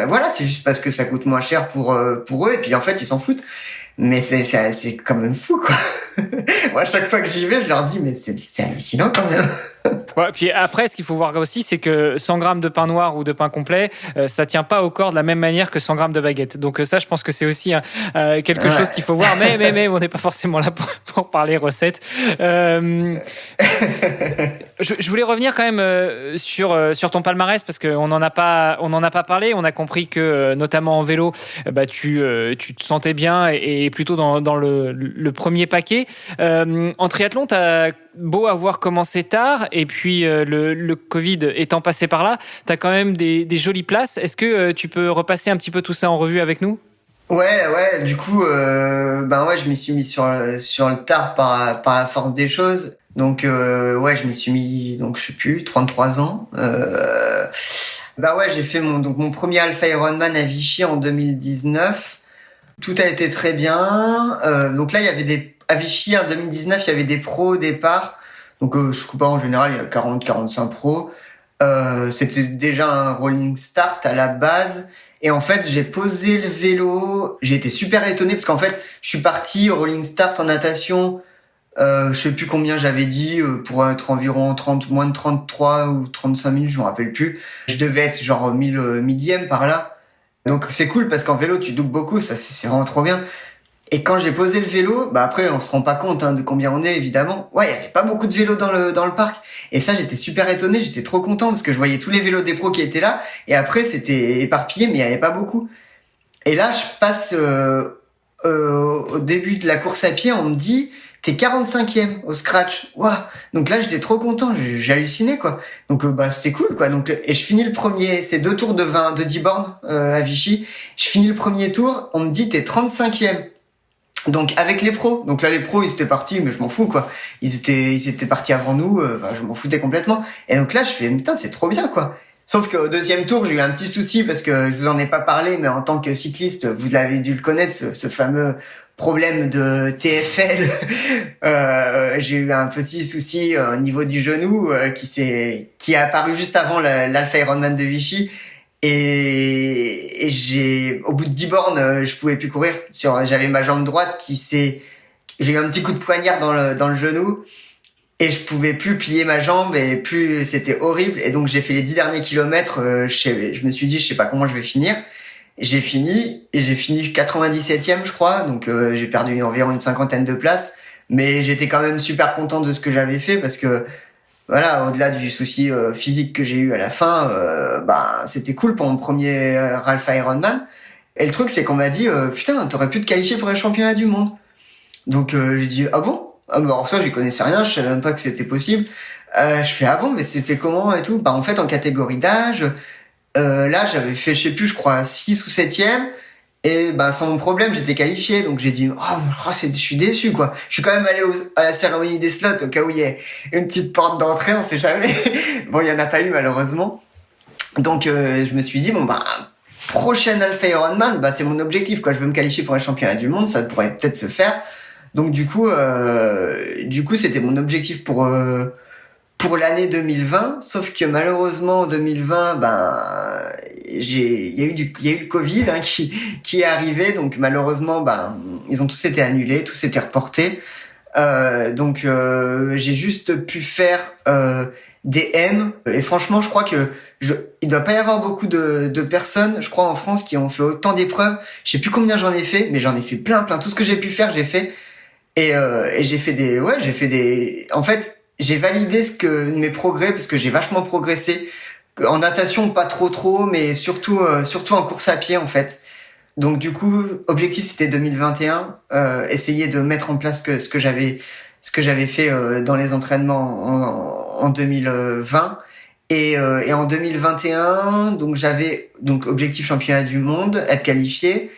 voilà, c'est juste parce que ça coûte moins cher pour eux et puis en fait ils s'en foutent. Mais c'est quand même fou, quoi. Moi, à chaque fois que j'y vais, je leur dis mais c'est hallucinant quand même.
Ouais, puis après, ce qu'il faut voir aussi, c'est que 100 grammes de pain noir ou de pain complet, ça tient pas au corps de la même manière que 100 grammes de baguette. Donc ça, je pense que c'est aussi quelque chose qu'il faut voir. Mais on n'est pas forcément là pour parler recettes. Je voulais revenir quand même sur ton palmarès parce qu'on n'en a pas parlé. On a compris que notamment en vélo, tu te sentais bien et plutôt dans le premier paquet. En triathlon, tu as beau avoir commencé tard et puis le Covid étant passé par là, tu as quand même des jolies places. Est-ce que tu peux repasser un petit peu tout ça en revue avec nous ?
Ouais, du coup, je m'y suis mis sur le tard par la force des choses. Donc, je m'y suis mis, donc, je sais plus, 33 ans. J'ai fait mon premier Alpha Ironman à Vichy en 2019. Tout a été très bien. Donc là, à Vichy, en 2019, il y avait des pros au départ. Donc, je coupe pas en général, il y a 40-45 pros. C'était déjà un rolling start à la base. Et en fait, j'ai posé le vélo. J'ai été super étonné parce qu'en fait, je suis parti au rolling start en natation. Je sais plus combien j'avais dit pour être environ moins de 33 ou 35 minutes, je me rappelle plus. Je devais être genre millième par là. Donc c'est cool parce qu'en vélo, tu doubles beaucoup, ça c'est vraiment trop bien. Et quand j'ai posé le vélo, après on se rend pas compte de combien on est évidemment. Ouais, il y avait pas beaucoup de vélos dans le parc. Et ça, j'étais super étonné, j'étais trop content parce que je voyais tous les vélos des pros qui étaient là. Et après, c'était éparpillé, mais il y avait pas beaucoup. Et là, je passe au début de la course à pied, on me dit t'es 45e au scratch. Waouh. Donc là, j'étais trop content, j'ai halluciné quoi. Donc c'était cool quoi. Donc et je finis le premier, c'est 2 tours de 10 bornes à Vichy. Je finis le premier tour, on me dit t'es 35e. Donc avec les pros. Donc là les pros ils étaient partis mais je m'en fous quoi. Ils étaient partis avant nous, je m'en foutais complètement. Et donc là je fais putain, c'est trop bien quoi. Sauf qu'au deuxième tour, j'ai eu un petit souci parce que je vous en ai pas parlé, mais en tant que cycliste, vous l'avez dû le connaître, ce fameux problème de TFL. J'ai eu un petit souci au niveau du genou qui est apparu juste avant l'Alpha Ironman de Vichy. Et au bout de 10 bornes, je pouvais plus courir. J'avais ma jambe droite j'ai eu un petit coup de poignard dans le genou. Et je pouvais plus plier ma jambe c'était horrible. Et donc, j'ai fait les 10 derniers kilomètres. Je me suis dit, je sais pas comment je vais finir. J'ai fini 97e, je crois. Donc, j'ai perdu environ une 50aine de places. Mais j'étais quand même super content de ce que j'avais fait parce que, voilà, au-delà du souci physique que j'ai eu à la fin, c'était cool pour mon premier Alpha Ironman. Et le truc, c'est qu'on m'a dit, putain, t'aurais pu te qualifier pour les championnats du monde. Donc, j'ai dit, ah bon? Alors ça, j'y connaissais rien, je savais même pas que c'était possible. Je fais ah bon, mais c'était comment et tout. En fait, en catégorie d'âge, là, j'avais fait, je sais plus, je crois 6 ou 7e. Et sans mon problème, j'étais qualifié. Donc j'ai dit je suis déçu quoi. Je suis quand même allé à la cérémonie des slots au cas où il y ait une petite porte d'entrée, on sait jamais. Bon, il y en a pas eu malheureusement. Donc je me suis dit prochain Alpha Ironman, c'est mon objectif quoi. Je veux me qualifier pour les championnats du monde, ça pourrait peut-être se faire. Donc du coup, c'était mon objectif pour l'année 2020. Sauf que malheureusement, en 2020, il y a eu le Covid qui est arrivé. Donc malheureusement, ils ont tous été annulés, tous été reportés. Donc j'ai juste pu faire des M. Et franchement, je crois que il doit pas y avoir beaucoup de personnes, je crois, en France qui ont fait autant d'épreuves. Je sais plus combien j'en ai fait, mais j'en ai fait plein. Tout ce que j'ai pu faire, j'ai fait. Et j'ai fait en fait, j'ai validé mes progrès parce que j'ai vachement progressé. En natation, pas trop, mais surtout en course à pied, en fait. Donc, du coup, objectif, c'était 2021, essayer de mettre en place ce que j'avais fait dans les entraînements en 2020. Et en 2021, donc j'avais objectif championnat du monde, être qualifié.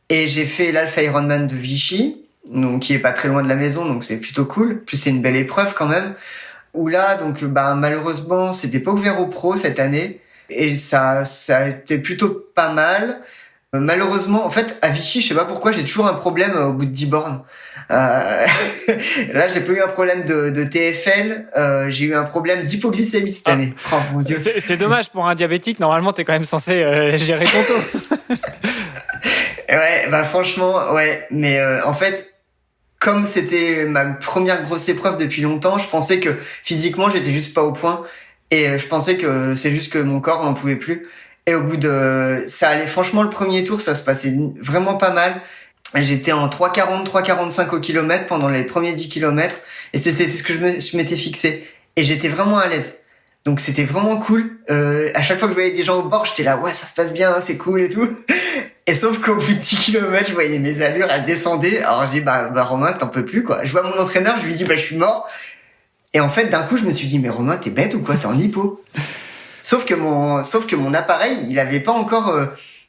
Et j'ai fait l'Alpha Ironman de Vichy, donc qui est pas très loin de la maison, donc c'est plutôt cool. Plus c'est une belle épreuve quand même. Où là, malheureusement, c'était pas ouvert aux pros cette année, et ça a été plutôt pas mal. Malheureusement, en fait, à Vichy, je sais pas pourquoi, j'ai toujours un problème au bout de 10 bornes. Là, j'ai pas eu un problème de TFL, j'ai eu un problème d'hypoglycémie cette année. Oh mon Dieu.
C'est dommage pour un diabétique. Normalement, t'es quand même censé gérer ton taux.
Ouais, franchement, ouais. Mais en fait, comme c'était ma première grosse épreuve depuis longtemps, je pensais que physiquement j'étais juste pas au point et je pensais que c'est juste que mon corps n'en pouvait plus. Et au bout de ça allait, franchement, le premier tour ça se passait vraiment pas mal. J'étais en 3,40, 3,45 au kilomètre pendant les premiers 10 kilomètres et c'était ce que je m'étais fixé et j'étais vraiment à l'aise. Donc c'était vraiment cool. À chaque fois que je voyais des gens au bord, j'étais là, ouais, ça se passe bien, c'est cool et tout. Et sauf qu'au bout de 10 km, je voyais mes allures, elles descendaient. Alors je dis, bah Romain, t'en peux plus, quoi. Je vois mon entraîneur, je lui dis, bah je suis mort. Et en fait, d'un coup, je me suis dit, mais Romain, t'es bête ou quoi? T'es en hypo. Sauf que mon appareil, il avait pas encore,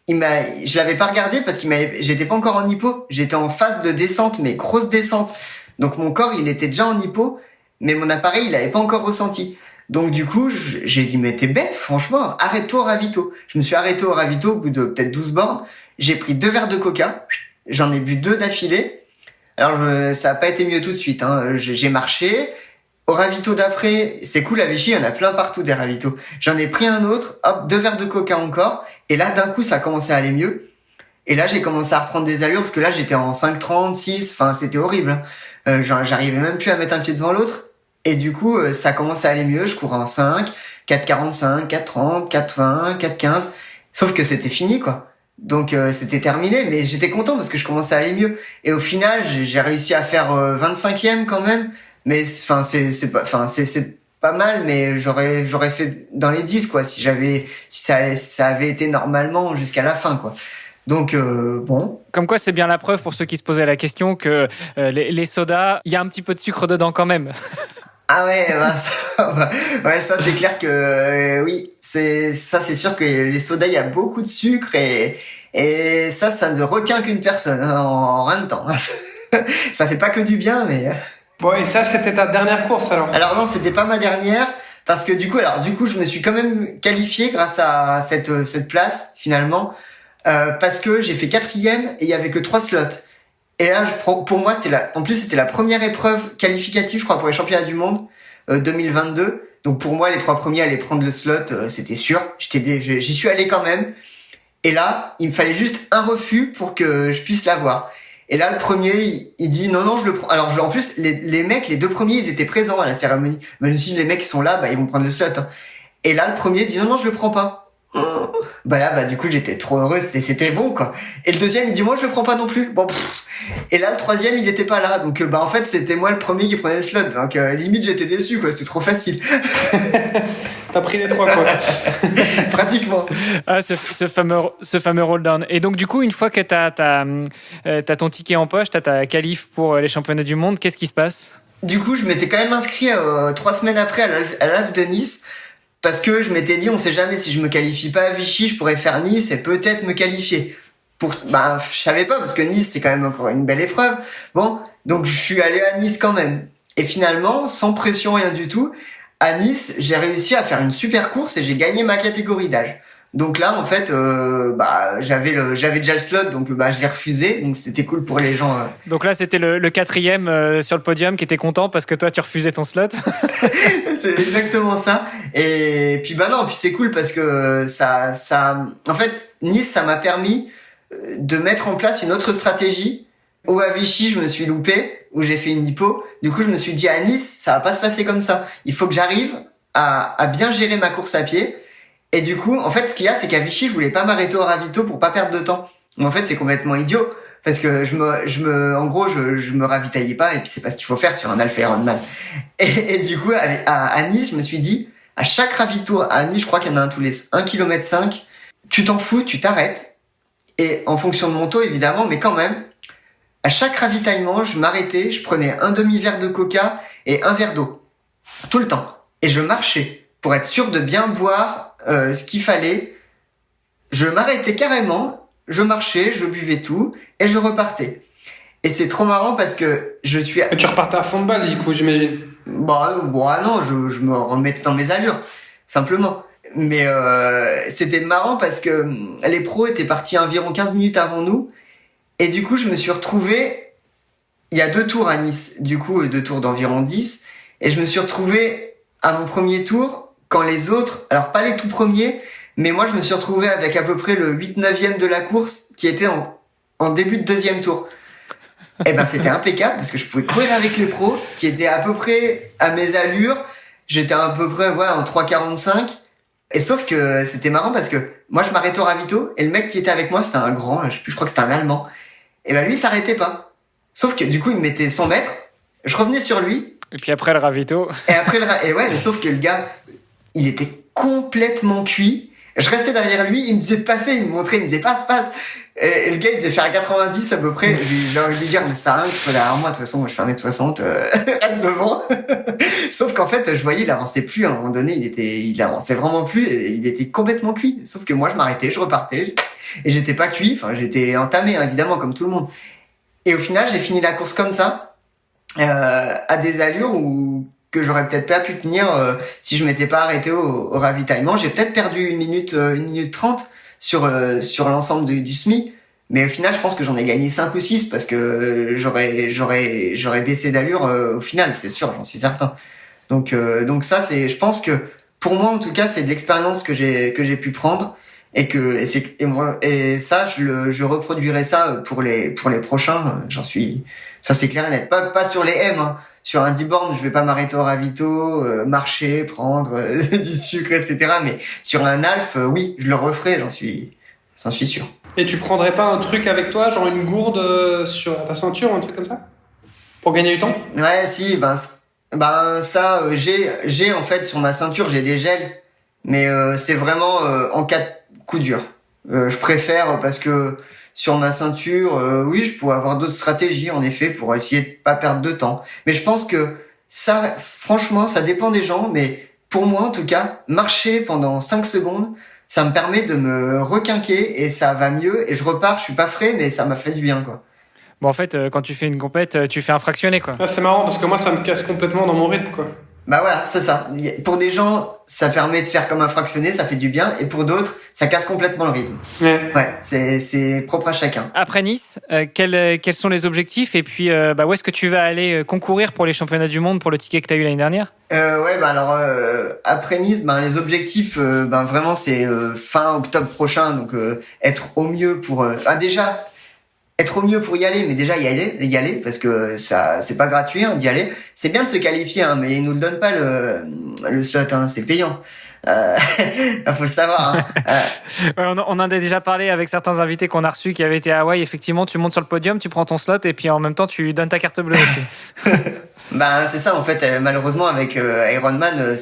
je l'avais pas regardé parce j'étais pas encore en hypo. J'étais en phase de descente, mais grosse descente. Donc mon corps, il était déjà en hypo, mais mon appareil, il avait pas encore ressenti. Donc du coup, j'ai dit, mais t'es bête, franchement, arrête-toi au ravito. Je me suis arrêté au ravito au bout de peut-être 12 bornes. J'ai pris 2 verres de coca. J'en ai bu 2 d'affilée. Alors, ça a pas été mieux tout de suite, hein. J'ai marché. Au ravito d'après, c'est cool, à Vichy, il y en a plein partout des ravitos. J'en ai pris un autre, hop, 2 verres de coca encore. Et là, d'un coup, ça a commencé à aller mieux. Et là, j'ai commencé à reprendre des allures parce que là, j'étais en 5,30, 6. Enfin, c'était horrible, hein. J'arrivais même plus à mettre un pied devant l'autre. Et du coup, ça commence à aller mieux. Je courais en 5, 4,45, 4,30, 4,20, 4,15. Sauf que c'était fini, quoi. Donc c'était terminé, mais j'étais content parce que je commençais à aller mieux. Et au final, j'ai réussi à faire 25e quand même. Mais enfin, c'est pas mal, mais j'aurais fait dans les 10, quoi, si ça avait été normalement jusqu'à la fin, quoi. Donc bon.
Comme quoi, c'est bien la preuve pour ceux qui se posaient la question que les sodas, il y a un petit peu de sucre dedans quand même.
Ah ouais, ça c'est clair que oui, c'est sûr que les sodas, il y a beaucoup de sucre et ça ne retient qu'une personne, hein, en rien de temps. Ça fait pas que du bien, mais.
Bon, et ça, c'était ta dernière course alors?
Alors non, c'était pas ma dernière parce que du coup, je me suis quand même qualifié grâce à cette place finalement parce que j'ai fait 4e et il y avait que 3 slots. Et là, pour moi, c'était la première épreuve qualificative, je crois, pour les championnats du monde 2022. Donc pour moi, les 3 premiers allaient prendre le slot, c'était sûr. J'y suis allé quand même. Et là, il me fallait juste un refus pour que je puisse l'avoir. Et là, le premier, il dit non, je le prends. Alors en plus, les mecs, les 2 premiers, ils étaient présents à la cérémonie. Mais je me suis dit, les mecs qui sont là, bah ils vont prendre le slot, hein. Et là, le premier dit non, je le prends pas. Bah là, du coup, j'étais trop heureux, c'était bon, quoi. Et le deuxième, il dit moi, je le prends pas non plus. Bon. Et là, le troisième, il était pas là. Donc, en fait, c'était moi le premier qui prenait le slot. Donc, limite, j'étais déçu, quoi. C'était trop facile.
T'as pris les 3, quoi.
Pratiquement.
Ah, ce fameux roll down. Et donc, du coup, une fois que t'as ton ticket en poche, t'as ta qualif pour les championnats du monde, qu'est-ce qui se passe?
Du coup, je m'étais quand même inscrit 3 semaines après à l'AF de Nice. Parce que je m'étais dit, on sait jamais, si je me qualifie pas à Vichy, je pourrais faire Nice et peut-être me qualifier. Je savais pas, parce que Nice, c'est quand même encore une belle épreuve. Bon, donc je suis allé à Nice quand même. Et finalement, sans pression, rien du tout, à Nice, j'ai réussi à faire une super course et j'ai gagné ma catégorie d'âge. Donc là, en fait, j'avais déjà le slot, donc je l'ai refusé. Donc c'était cool pour les gens.
Donc là, c'était le 4e sur le podium qui était content parce que toi, tu refusais ton slot.
C'est exactement ça. Et puis puis c'est cool parce que en fait, Nice, ça m'a permis de mettre en place une autre stratégie. Où à Vichy, je me suis loupé, où j'ai fait une hypo. Du coup, je me suis dit à Nice, ça va pas se passer comme ça. Il faut que j'arrive à bien gérer ma course à pied. Et du coup, en fait, ce qu'il y a, c'est qu'à Vichy, je voulais pas m'arrêter au ravito pour pas perdre de temps. Mais en fait, c'est complètement idiot. Parce que je me ravitaillais pas, et puis c'est pas ce qu'il faut faire sur un Alpha Ironman. Et du coup, à Nice, je me suis dit, à chaque ravito, à Nice, je crois qu'il y en a un tous les 1,5 km, tu t'en fous, tu t'arrêtes. Et en fonction de mon taux, évidemment, mais quand même, à chaque ravitaillement, je m'arrêtais, je prenais un demi-verre de coca et un verre d'eau. Tout le temps. Et je marchais pour être sûr de bien boire ce qu'il fallait. Je m'arrêtais carrément, je marchais, je buvais tout et je repartais. Et c'est trop marrant parce que je suis...
Tu repartais à fond de balle, du coup, j'imagine.
Non, je me remettais dans mes allures, simplement. Mais c'était marrant parce que les pros étaient partis environ 15 minutes avant nous. Et du coup, je me suis retrouvé... Il y a 2 tours à Nice, du coup, 2 tours d'environ 10. Et je me suis retrouvé à mon premier tour... Quand les autres, alors pas les tout premiers, mais moi je me suis retrouvé avec à peu près le 8-9e de la course qui était en début de 2e tour. Et ben c'était impeccable parce que je pouvais courir avec les pros qui étaient à peu près à mes allures. J'étais à peu près en 3,45. Et sauf que c'était marrant parce que moi je m'arrêtais au ravito et le mec qui était avec moi c'était un grand, je crois que c'était un Allemand. Et ben lui il s'arrêtait pas. Sauf que du coup il me mettait 100 mètres, je revenais sur lui.
Et puis après le ravito.
Et ouais, mais sauf que le gars, il était complètement cuit. Je restais derrière lui, il me disait de passer, il me montrait, il me disait passe. Et le gars, il devait faire 90 à peu près. J'ai envie de lui dire, mais ça sert à rien que tu sois derrière moi. De toute façon, moi, je fais 1m60, reste devant. Sauf qu'en fait, je voyais, il avançait plus. À un moment donné, il avançait vraiment plus. Et il était complètement cuit. Sauf que moi, je m'arrêtais, je repartais. Et j'étais pas cuit. Enfin, j'étais entamé, hein, évidemment, comme tout le monde. Et au final, j'ai fini la course comme ça, à des allures que j'aurais peut-être pas pu tenir si je m'étais pas arrêté au ravitaillement. J'ai peut-être perdu 1 minute 30 sur l'ensemble du semi, mais au final je pense que j'en ai gagné 5 ou 6 parce que j'aurais baissé d'allure au final, c'est sûr, j'en suis certain. Donc ça c'est, je pense que pour moi en tout cas c'est de l'expérience que j'ai pu prendre et ça je reproduirai ça pour les prochains, ça c'est clair et net, pas sur les M, hein. Sur un 10 bornes, je vais pas m'arrêter au ravito, marcher, prendre du sucre, etc. Mais sur un half, oui, je le referai, j'en suis sûr.
Et tu prendrais pas un truc avec toi, genre une gourde sur ta ceinture ou un truc comme ça, pour gagner du temps?
Ouais, si, ça, j'ai en fait sur ma ceinture, j'ai des gels, mais c'est vraiment en cas de coup dur. Je préfère parce que sur ma ceinture, oui, je pourrais avoir d'autres stratégies, en effet, pour essayer de pas perdre de temps. Mais je pense que ça, franchement, ça dépend des gens, mais pour moi, en tout cas, marcher pendant 5 secondes, ça me permet de me requinquer et ça va mieux et je repars, je suis pas frais, mais ça m'a fait du bien, quoi.
Bon, en fait, quand tu fais une compète, tu fais un fractionné, quoi.
Ah, c'est marrant parce que moi, ça me casse complètement dans mon rythme, quoi.
Bah voilà, c'est ça. Pour des gens, ça permet de faire comme un fractionné, ça fait du bien, et pour d'autres, ça casse complètement le rythme. Ouais, c'est propre à chacun.
Après Nice, quels sont les objectifs et puis où est-ce que tu vas aller concourir pour les championnats du monde pour le ticket que tu as eu l'année dernière?
Après Nice, les objectifs, vraiment c'est fin octobre prochain, donc être au mieux pour déjà être au mieux pour y aller, mais déjà y aller parce que ça c'est pas gratuit d'y aller. C'est bien de se qualifier, mais ils nous le donnent pas le slot, c'est payant. Faut le savoir.
On en a déjà parlé avec certains invités qu'on a reçus qui avaient été à Hawaï. Effectivement, tu montes sur le podium, tu prends ton slot et puis en même temps tu donnes ta carte bleue aussi.
C'est ça en fait. Malheureusement avec Ironman, en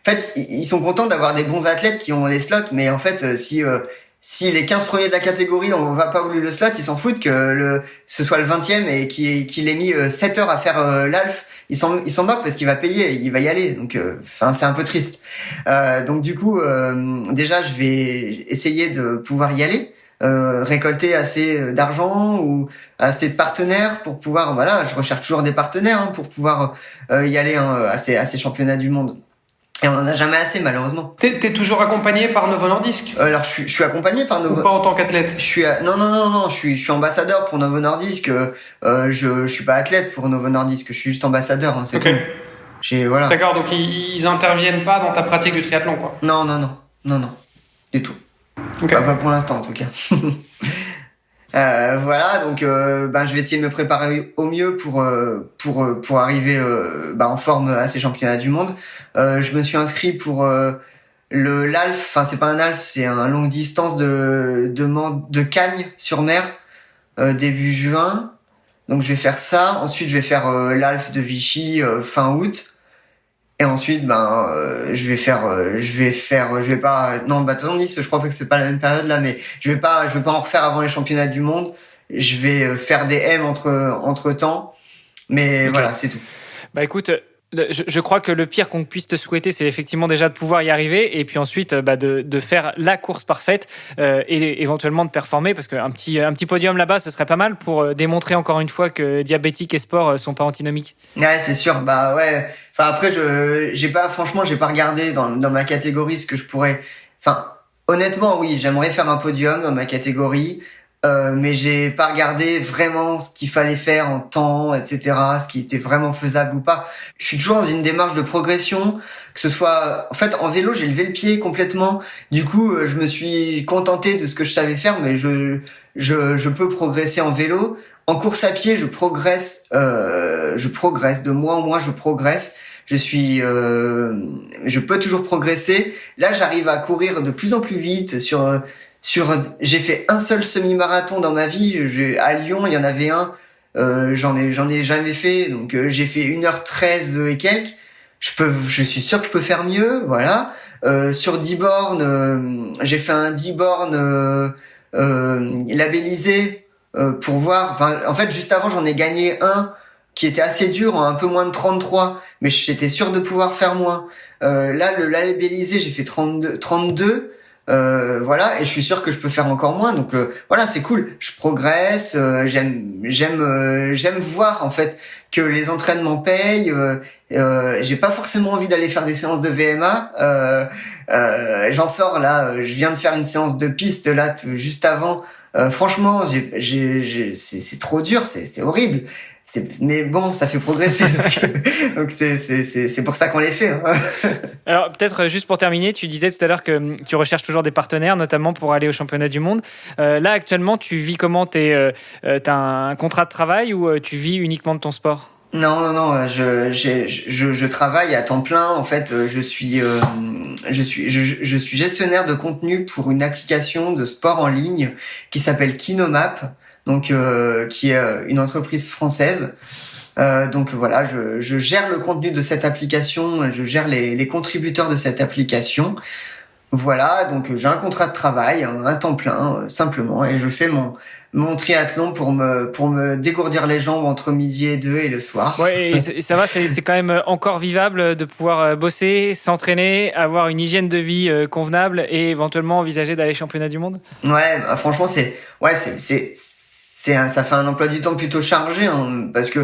fait ils sont contents d'avoir des bons athlètes qui ont les slots, mais en fait si les 15 premiers de la catégorie on va pas voulu le slot, ils s'en foutent que ce soit le 20e et qu'il ait mis 7 heures à faire l'alf. Ils s'en moquent parce qu'il va payer, il va y aller. Donc c'est un peu triste. Donc du coup déjà je vais essayer de pouvoir y aller, récolter assez d'argent ou assez de partenaires pour pouvoir je recherche toujours des partenaires pour pouvoir y aller à ces championnats du monde. Et on en a jamais assez, malheureusement.
T'es toujours accompagné par Novo Nordisk?
Alors, je suis accompagné par Novo...
Ou pas en tant qu'athlète?
Non, je suis ambassadeur pour Novo Nordisk. Je suis pas athlète pour Novo Nordisk, je suis juste ambassadeur, c'est tout. Voilà.
D'accord, donc ils interviennent pas dans ta pratique du triathlon, quoi?
Non, du tout.
Okay.
Pas pour l'instant, en tout cas. Donc je vais essayer de me préparer au mieux pour arriver en forme à ces championnats du monde. Je me suis inscrit pour l'Alf, c'est pas un Alf, c'est un longue distance de Cagnes sur mer début juin. Donc je vais faire ça, ensuite je vais faire l'Alf de Vichy fin août. Et ensuite, je vais pas, non, de toute façon, Nice, je crois pas que c'est pas la même période là, mais je vais pas en refaire avant les championnats du monde. Je vais faire des M entre temps. Mais voilà, c'est tout.
Écoute, je crois que le pire qu'on puisse te souhaiter, c'est effectivement déjà de pouvoir y arriver et puis ensuite de faire la course parfaite et éventuellement de performer parce qu'un petit podium là-bas, ce serait pas mal pour démontrer encore une fois que diabétique et sport sont pas antinomiques.
Ouais, c'est sûr. Ouais. Après, j'ai pas regardé dans ma catégorie ce que je pourrais. Honnêtement, oui, j'aimerais faire un podium dans ma catégorie. mais j'ai pas regardé vraiment ce qu'il fallait faire en temps, etc., ce qui était vraiment faisable ou pas. Je suis toujours dans une démarche de progression, que ce soit... En fait, en vélo, j'ai levé le pied complètement. Du coup, je me suis contenté de ce que je savais faire, mais je peux progresser en vélo. En course à pied, je progresse de mois en mois, je progresse. Je peux toujours progresser. Là, j'arrive à courir de plus en plus vite j'ai fait un seul semi-marathon dans ma vie. À Lyon, il y en avait un. J'en ai jamais fait. Donc, j'ai fait 1h13 et quelques. Je suis sûr que je peux faire mieux. Voilà. Sur 10 bornes, j'ai fait un 10 bornes, labellisé, pour voir. Enfin, en fait, juste avant, j'en ai gagné un qui était assez dur, un peu moins de 33, mais j'étais sûr de pouvoir faire moins. Là, le labellisé, j'ai fait 32. Voilà, et je suis sûr que je peux faire encore moins. Donc voilà, c'est cool. Je progresse. J'aime voir en fait que les entraînements payent. J'ai pas forcément envie d'aller faire des séances de VMA. J'en sors là. Je viens de faire une séance de piste là juste avant. Franchement, c'est trop dur. C'est horrible. Mais bon, ça fait progresser, donc c'est pour ça qu'on les fait. Hein.
Alors peut-être juste pour terminer, tu disais tout à l'heure que tu recherches toujours des partenaires, notamment pour aller au championnat du monde. Là actuellement, tu vis comment? T'as un contrat de travail ou tu vis uniquement de ton sport?
Non, je travaille à temps plein. En fait, je suis gestionnaire de contenu pour une application de sport en ligne qui s'appelle Kinomap. Donc qui est une entreprise française. Donc voilà, je gère le contenu de cette application, je gère les contributeurs de cette application. Voilà, donc j'ai un contrat de travail, un temps plein, simplement, et je fais mon triathlon pour me dégourdir les jambes entre midi et 2 et le soir.
Ouais, et ça va, c'est quand même encore vivable de pouvoir bosser, s'entraîner, avoir une hygiène de vie convenable et éventuellement envisager d'aller championnat du monde?
Ouais, franchement, ça fait un emploi du temps plutôt chargé, hein, parce que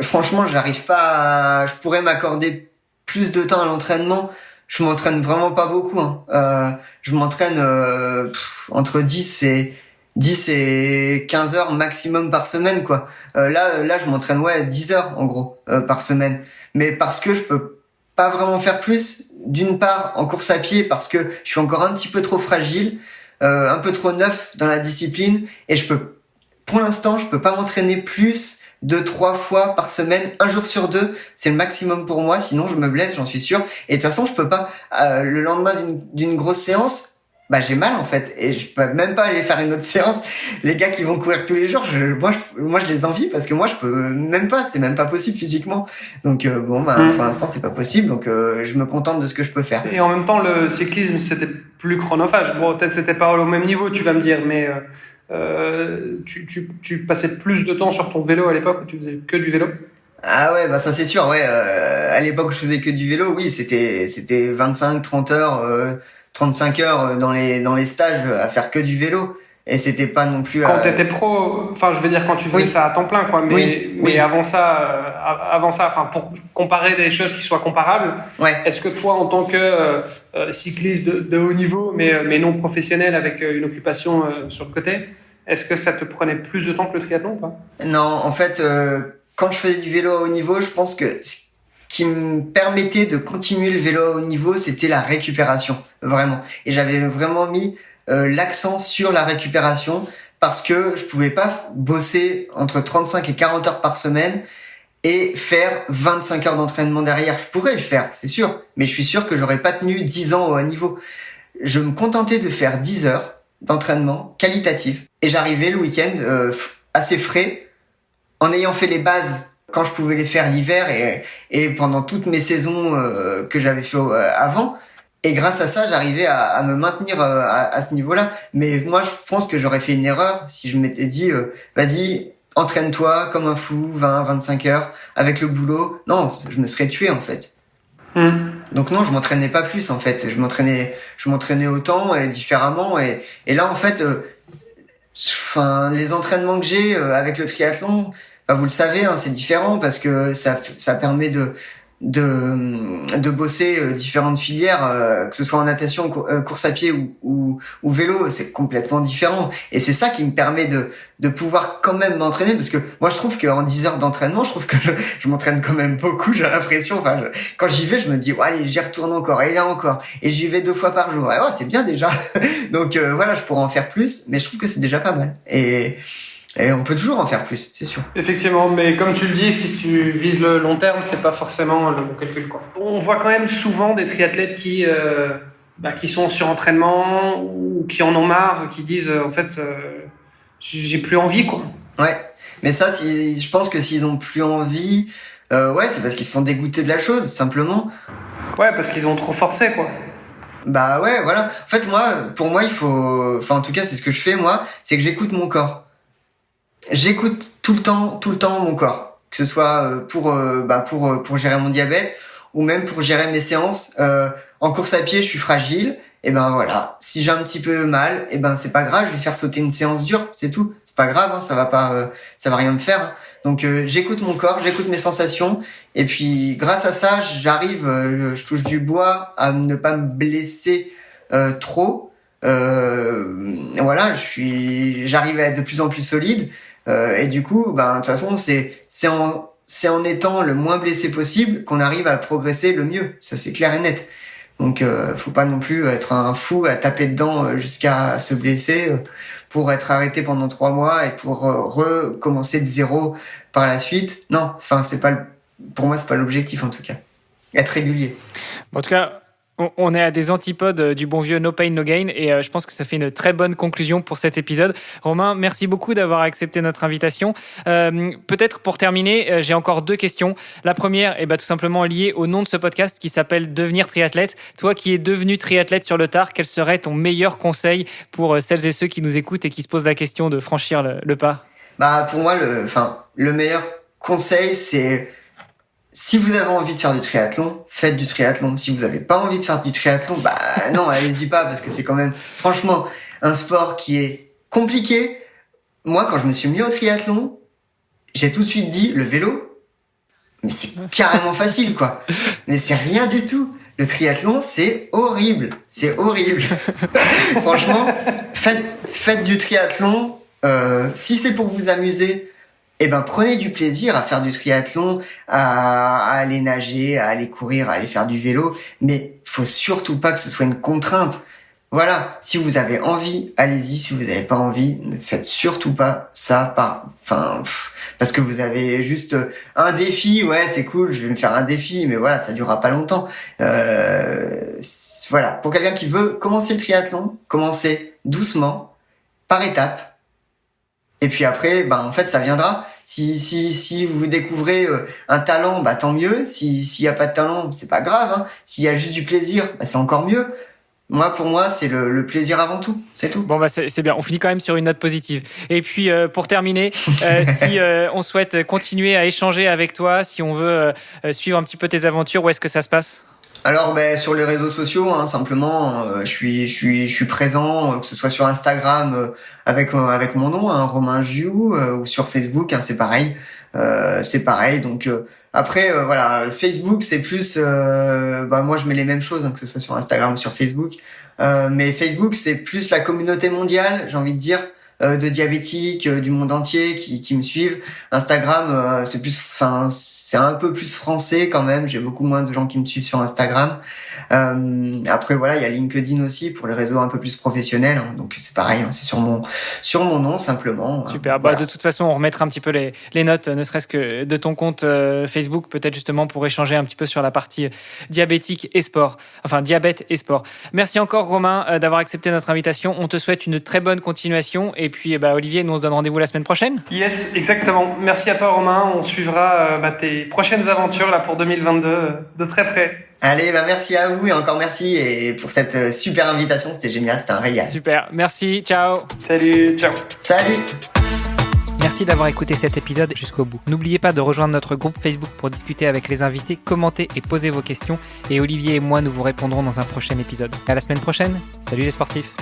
franchement, je pourrais m'accorder plus de temps à l'entraînement. Je m'entraîne vraiment pas beaucoup, hein. Je m'entraîne entre 10 et 15 heures maximum par semaine, quoi. Là, je m'entraîne 10 heures en gros par semaine. Mais parce que je peux pas vraiment faire plus. D'une part, en course à pied, parce que je suis encore un petit peu trop fragile, un peu trop neuf dans la discipline, et pour l'instant, je peux pas m'entraîner plus de 3 fois par semaine, un jour sur 2, c'est le maximum pour moi, sinon je me blesse, j'en suis sûr. Et de toute façon, je peux pas, le lendemain d'une grosse séance, j'ai mal en fait, et je peux même pas aller faire une autre séance. Les gars qui vont courir tous les jours, moi je les envie parce que moi je peux même pas, c'est même pas possible physiquement. Donc pour l'instant c'est pas possible, donc je me contente de ce que je peux faire.
Et en même temps, le cyclisme c'était plus chronophage. Bon, peut-être c'était pas au même niveau, tu vas me dire, mais tu passais plus de temps sur ton vélo à l'époque où tu faisais que du vélo?
Ah ouais, ça c'est sûr, ouais. À l'époque où je faisais que du vélo, oui, c'était 25-30 heures, 35 heures dans les stages à faire que du vélo. Et c'était pas non plus...
Quand t'étais pro, enfin je veux dire quand tu faisais ça à temps plein, quoi. Mais avant ça, enfin pour comparer des choses qui soient comparables, est-ce que toi en tant que cycliste de haut niveau, mais non professionnel avec une occupation sur le côté, est-ce que ça te prenait plus de temps que le triathlon ou pas?
Non, en fait, quand je faisais du vélo à haut niveau, je pense que ce qui me permettait de continuer le vélo à haut niveau, c'était la récupération, vraiment. Et j'avais vraiment mis l'accent sur la récupération parce que je pouvais pas bosser entre 35 et 40 heures par semaine et faire 25 heures d'entraînement derrière. Je pourrais le faire, c'est sûr, mais je suis sûr que j'aurais pas tenu 10 ans au haut niveau. Je me contentais de faire 10 heures d'entraînement qualitatif et j'arrivais le week-end assez frais en ayant fait les bases quand je pouvais les faire l'hiver et pendant toutes mes saisons que j'avais fait avant. Et grâce à ça, j'arrivais à me maintenir à ce niveau-là. Mais moi, je pense que j'aurais fait une erreur si je m'étais dit vas-y, entraîne-toi comme un fou, 20-25 heures avec le boulot. Non, je me serais tué en fait. Donc non, je m'entraînais pas plus en fait. Je m'entraînais autant et différemment. Et là, en fait, les entraînements que j'ai avec le triathlon, vous le savez, hein, c'est différent parce que ça permet de bosser différentes filières, que ce soit en natation, course à pied ou vélo, c'est complètement différent. Et c'est ça qui me permet de pouvoir quand même m'entraîner, parce que moi je trouve qu'en 10 heures d'entraînement, je trouve que je m'entraîne quand même beaucoup, j'ai l'impression. Enfin, quand j'y vais, je me dis, allez, j'y retourne encore, et là encore, et j'y vais 2 fois par jour. Et c'est bien déjà. Donc voilà, je pourrais en faire plus, mais je trouve que c'est déjà pas mal. Et on peut toujours en faire plus, c'est sûr.
Effectivement, mais comme tu le dis, si tu vises le long terme, c'est pas forcément le bon calcul, quoi. On voit quand même souvent des triathlètes qui sont en surentraînement ou qui en ont marre, qui disent en fait j'ai plus envie, quoi.
Ouais, mais ça, je pense que s'ils ont plus envie, c'est parce qu'ils se sont dégoûtés de la chose, simplement.
Ouais, parce qu'ils ont trop forcé, quoi.
Bah ouais, voilà. En fait, pour moi, il faut... Enfin, en tout cas, c'est ce que je fais, moi, c'est que j'écoute mon corps. J'écoute tout le temps mon corps. Que ce soit pour gérer mon diabète ou même pour gérer mes séances. En course à pied, je suis fragile. Et ben voilà. Si j'ai un petit peu mal, et ben c'est pas grave, je vais faire sauter une séance dure, c'est tout. C'est pas grave, hein, ça va rien me faire. Donc j'écoute mon corps, j'écoute mes sensations. Et puis grâce à ça, j'arrive, je touche du bois, à ne pas me blesser trop. Voilà, j'arrive à être de plus en plus solide. Et du coup, de toute façon, c'est en étant le moins blessé possible qu'on arrive à progresser le mieux. Ça, c'est clair et net. Donc, faut pas non plus être un fou à taper dedans jusqu'à se blesser pour être arrêté pendant 3 mois et pour recommencer de zéro par la suite. Non, enfin, pour moi, c'est pas l'objectif en tout cas. Être régulier.
En tout cas, on est à des antipodes du bon vieux no pain, no gain, et je pense que ça fait une très bonne conclusion pour cet épisode. Romain, merci beaucoup d'avoir accepté notre invitation. Peut-être pour terminer, j'ai encore 2 questions. La première est tout simplement liée au nom de ce podcast qui s'appelle Devenir triathlète. Toi qui es devenu triathlète sur le tard, quel serait ton meilleur conseil pour celles et ceux qui nous écoutent et qui se posent la question de franchir le pas ?
Pour moi, le meilleur conseil, c'est... Si vous avez envie de faire du triathlon, faites du triathlon. Si vous n'avez pas envie de faire du triathlon, non, allez-y pas, parce que c'est quand même, franchement, un sport qui est compliqué. Moi, quand je me suis mis au triathlon, j'ai tout de suite dit, le vélo, mais c'est carrément facile, quoi. Mais c'est rien du tout. Le triathlon, c'est horrible. C'est horrible. Franchement, faites du triathlon. Si c'est pour vous amuser, prenez du plaisir à faire du triathlon, à aller nager, à aller courir, à aller faire du vélo. Mais faut surtout pas que ce soit une contrainte. Voilà. Si vous avez envie, allez-y. Si vous n'avez pas envie, ne faites surtout pas ça parce que vous avez juste un défi. Ouais, c'est cool. Je vais me faire un défi. Mais voilà, ça durera pas longtemps. Voilà. Pour quelqu'un qui veut commencer le triathlon, commencez doucement, par étapes. Et puis après, en fait, ça viendra. Si vous découvrez un talent, tant mieux. S'il y a pas de talent, c'est pas grave. Hein. S'il y a juste du plaisir, c'est encore mieux. Pour moi, c'est le plaisir avant tout. C'est tout.
Bon, c'est bien. On finit quand même sur une note positive. Et puis, pour terminer, si on souhaite continuer à échanger avec toi, si on veut suivre un petit peu tes aventures, où est-ce que ça se passe ?
Alors sur les réseaux sociaux, simplement, je suis présent, que ce soit sur Instagram avec mon nom, Romain Giou, ou sur Facebook, c'est pareil. Donc après voilà, Facebook c'est plus moi je mets les mêmes choses, que ce soit sur Instagram ou sur Facebook. Mais Facebook c'est plus la communauté mondiale, j'ai envie de dire, de diabétiques du monde entier qui me suivent. Instagram c'est un peu plus français quand même, j'ai beaucoup moins de gens qui me suivent sur Instagram. Après voilà, il y a LinkedIn aussi pour les réseaux un peu plus professionnels, donc c'est pareil, c'est sur mon nom simplement.
Super. Voilà. De toute façon, on remettra un petit peu les notes, ne serait-ce que de ton compte Facebook, peut-être justement pour échanger un petit peu sur la partie diabétique et sport, enfin diabète et sport. Merci encore Romain d'avoir accepté notre invitation. On te souhaite une très bonne continuation et puis Olivier, nous on se donne rendez-vous la semaine prochaine.
Yes, exactement. Merci à toi Romain. On suivra tes prochaines aventures là pour 2022 de très près.
Allez, merci à vous et encore merci et pour cette super invitation, c'était génial, c'était un régal.
Super, merci, ciao.
Salut, ciao.
Salut.
Merci d'avoir écouté cet épisode jusqu'au bout. N'oubliez pas de rejoindre notre groupe Facebook pour discuter avec les invités, commenter et poser vos questions. Et Olivier et moi, nous vous répondrons dans un prochain épisode. À la semaine prochaine. Salut les sportifs.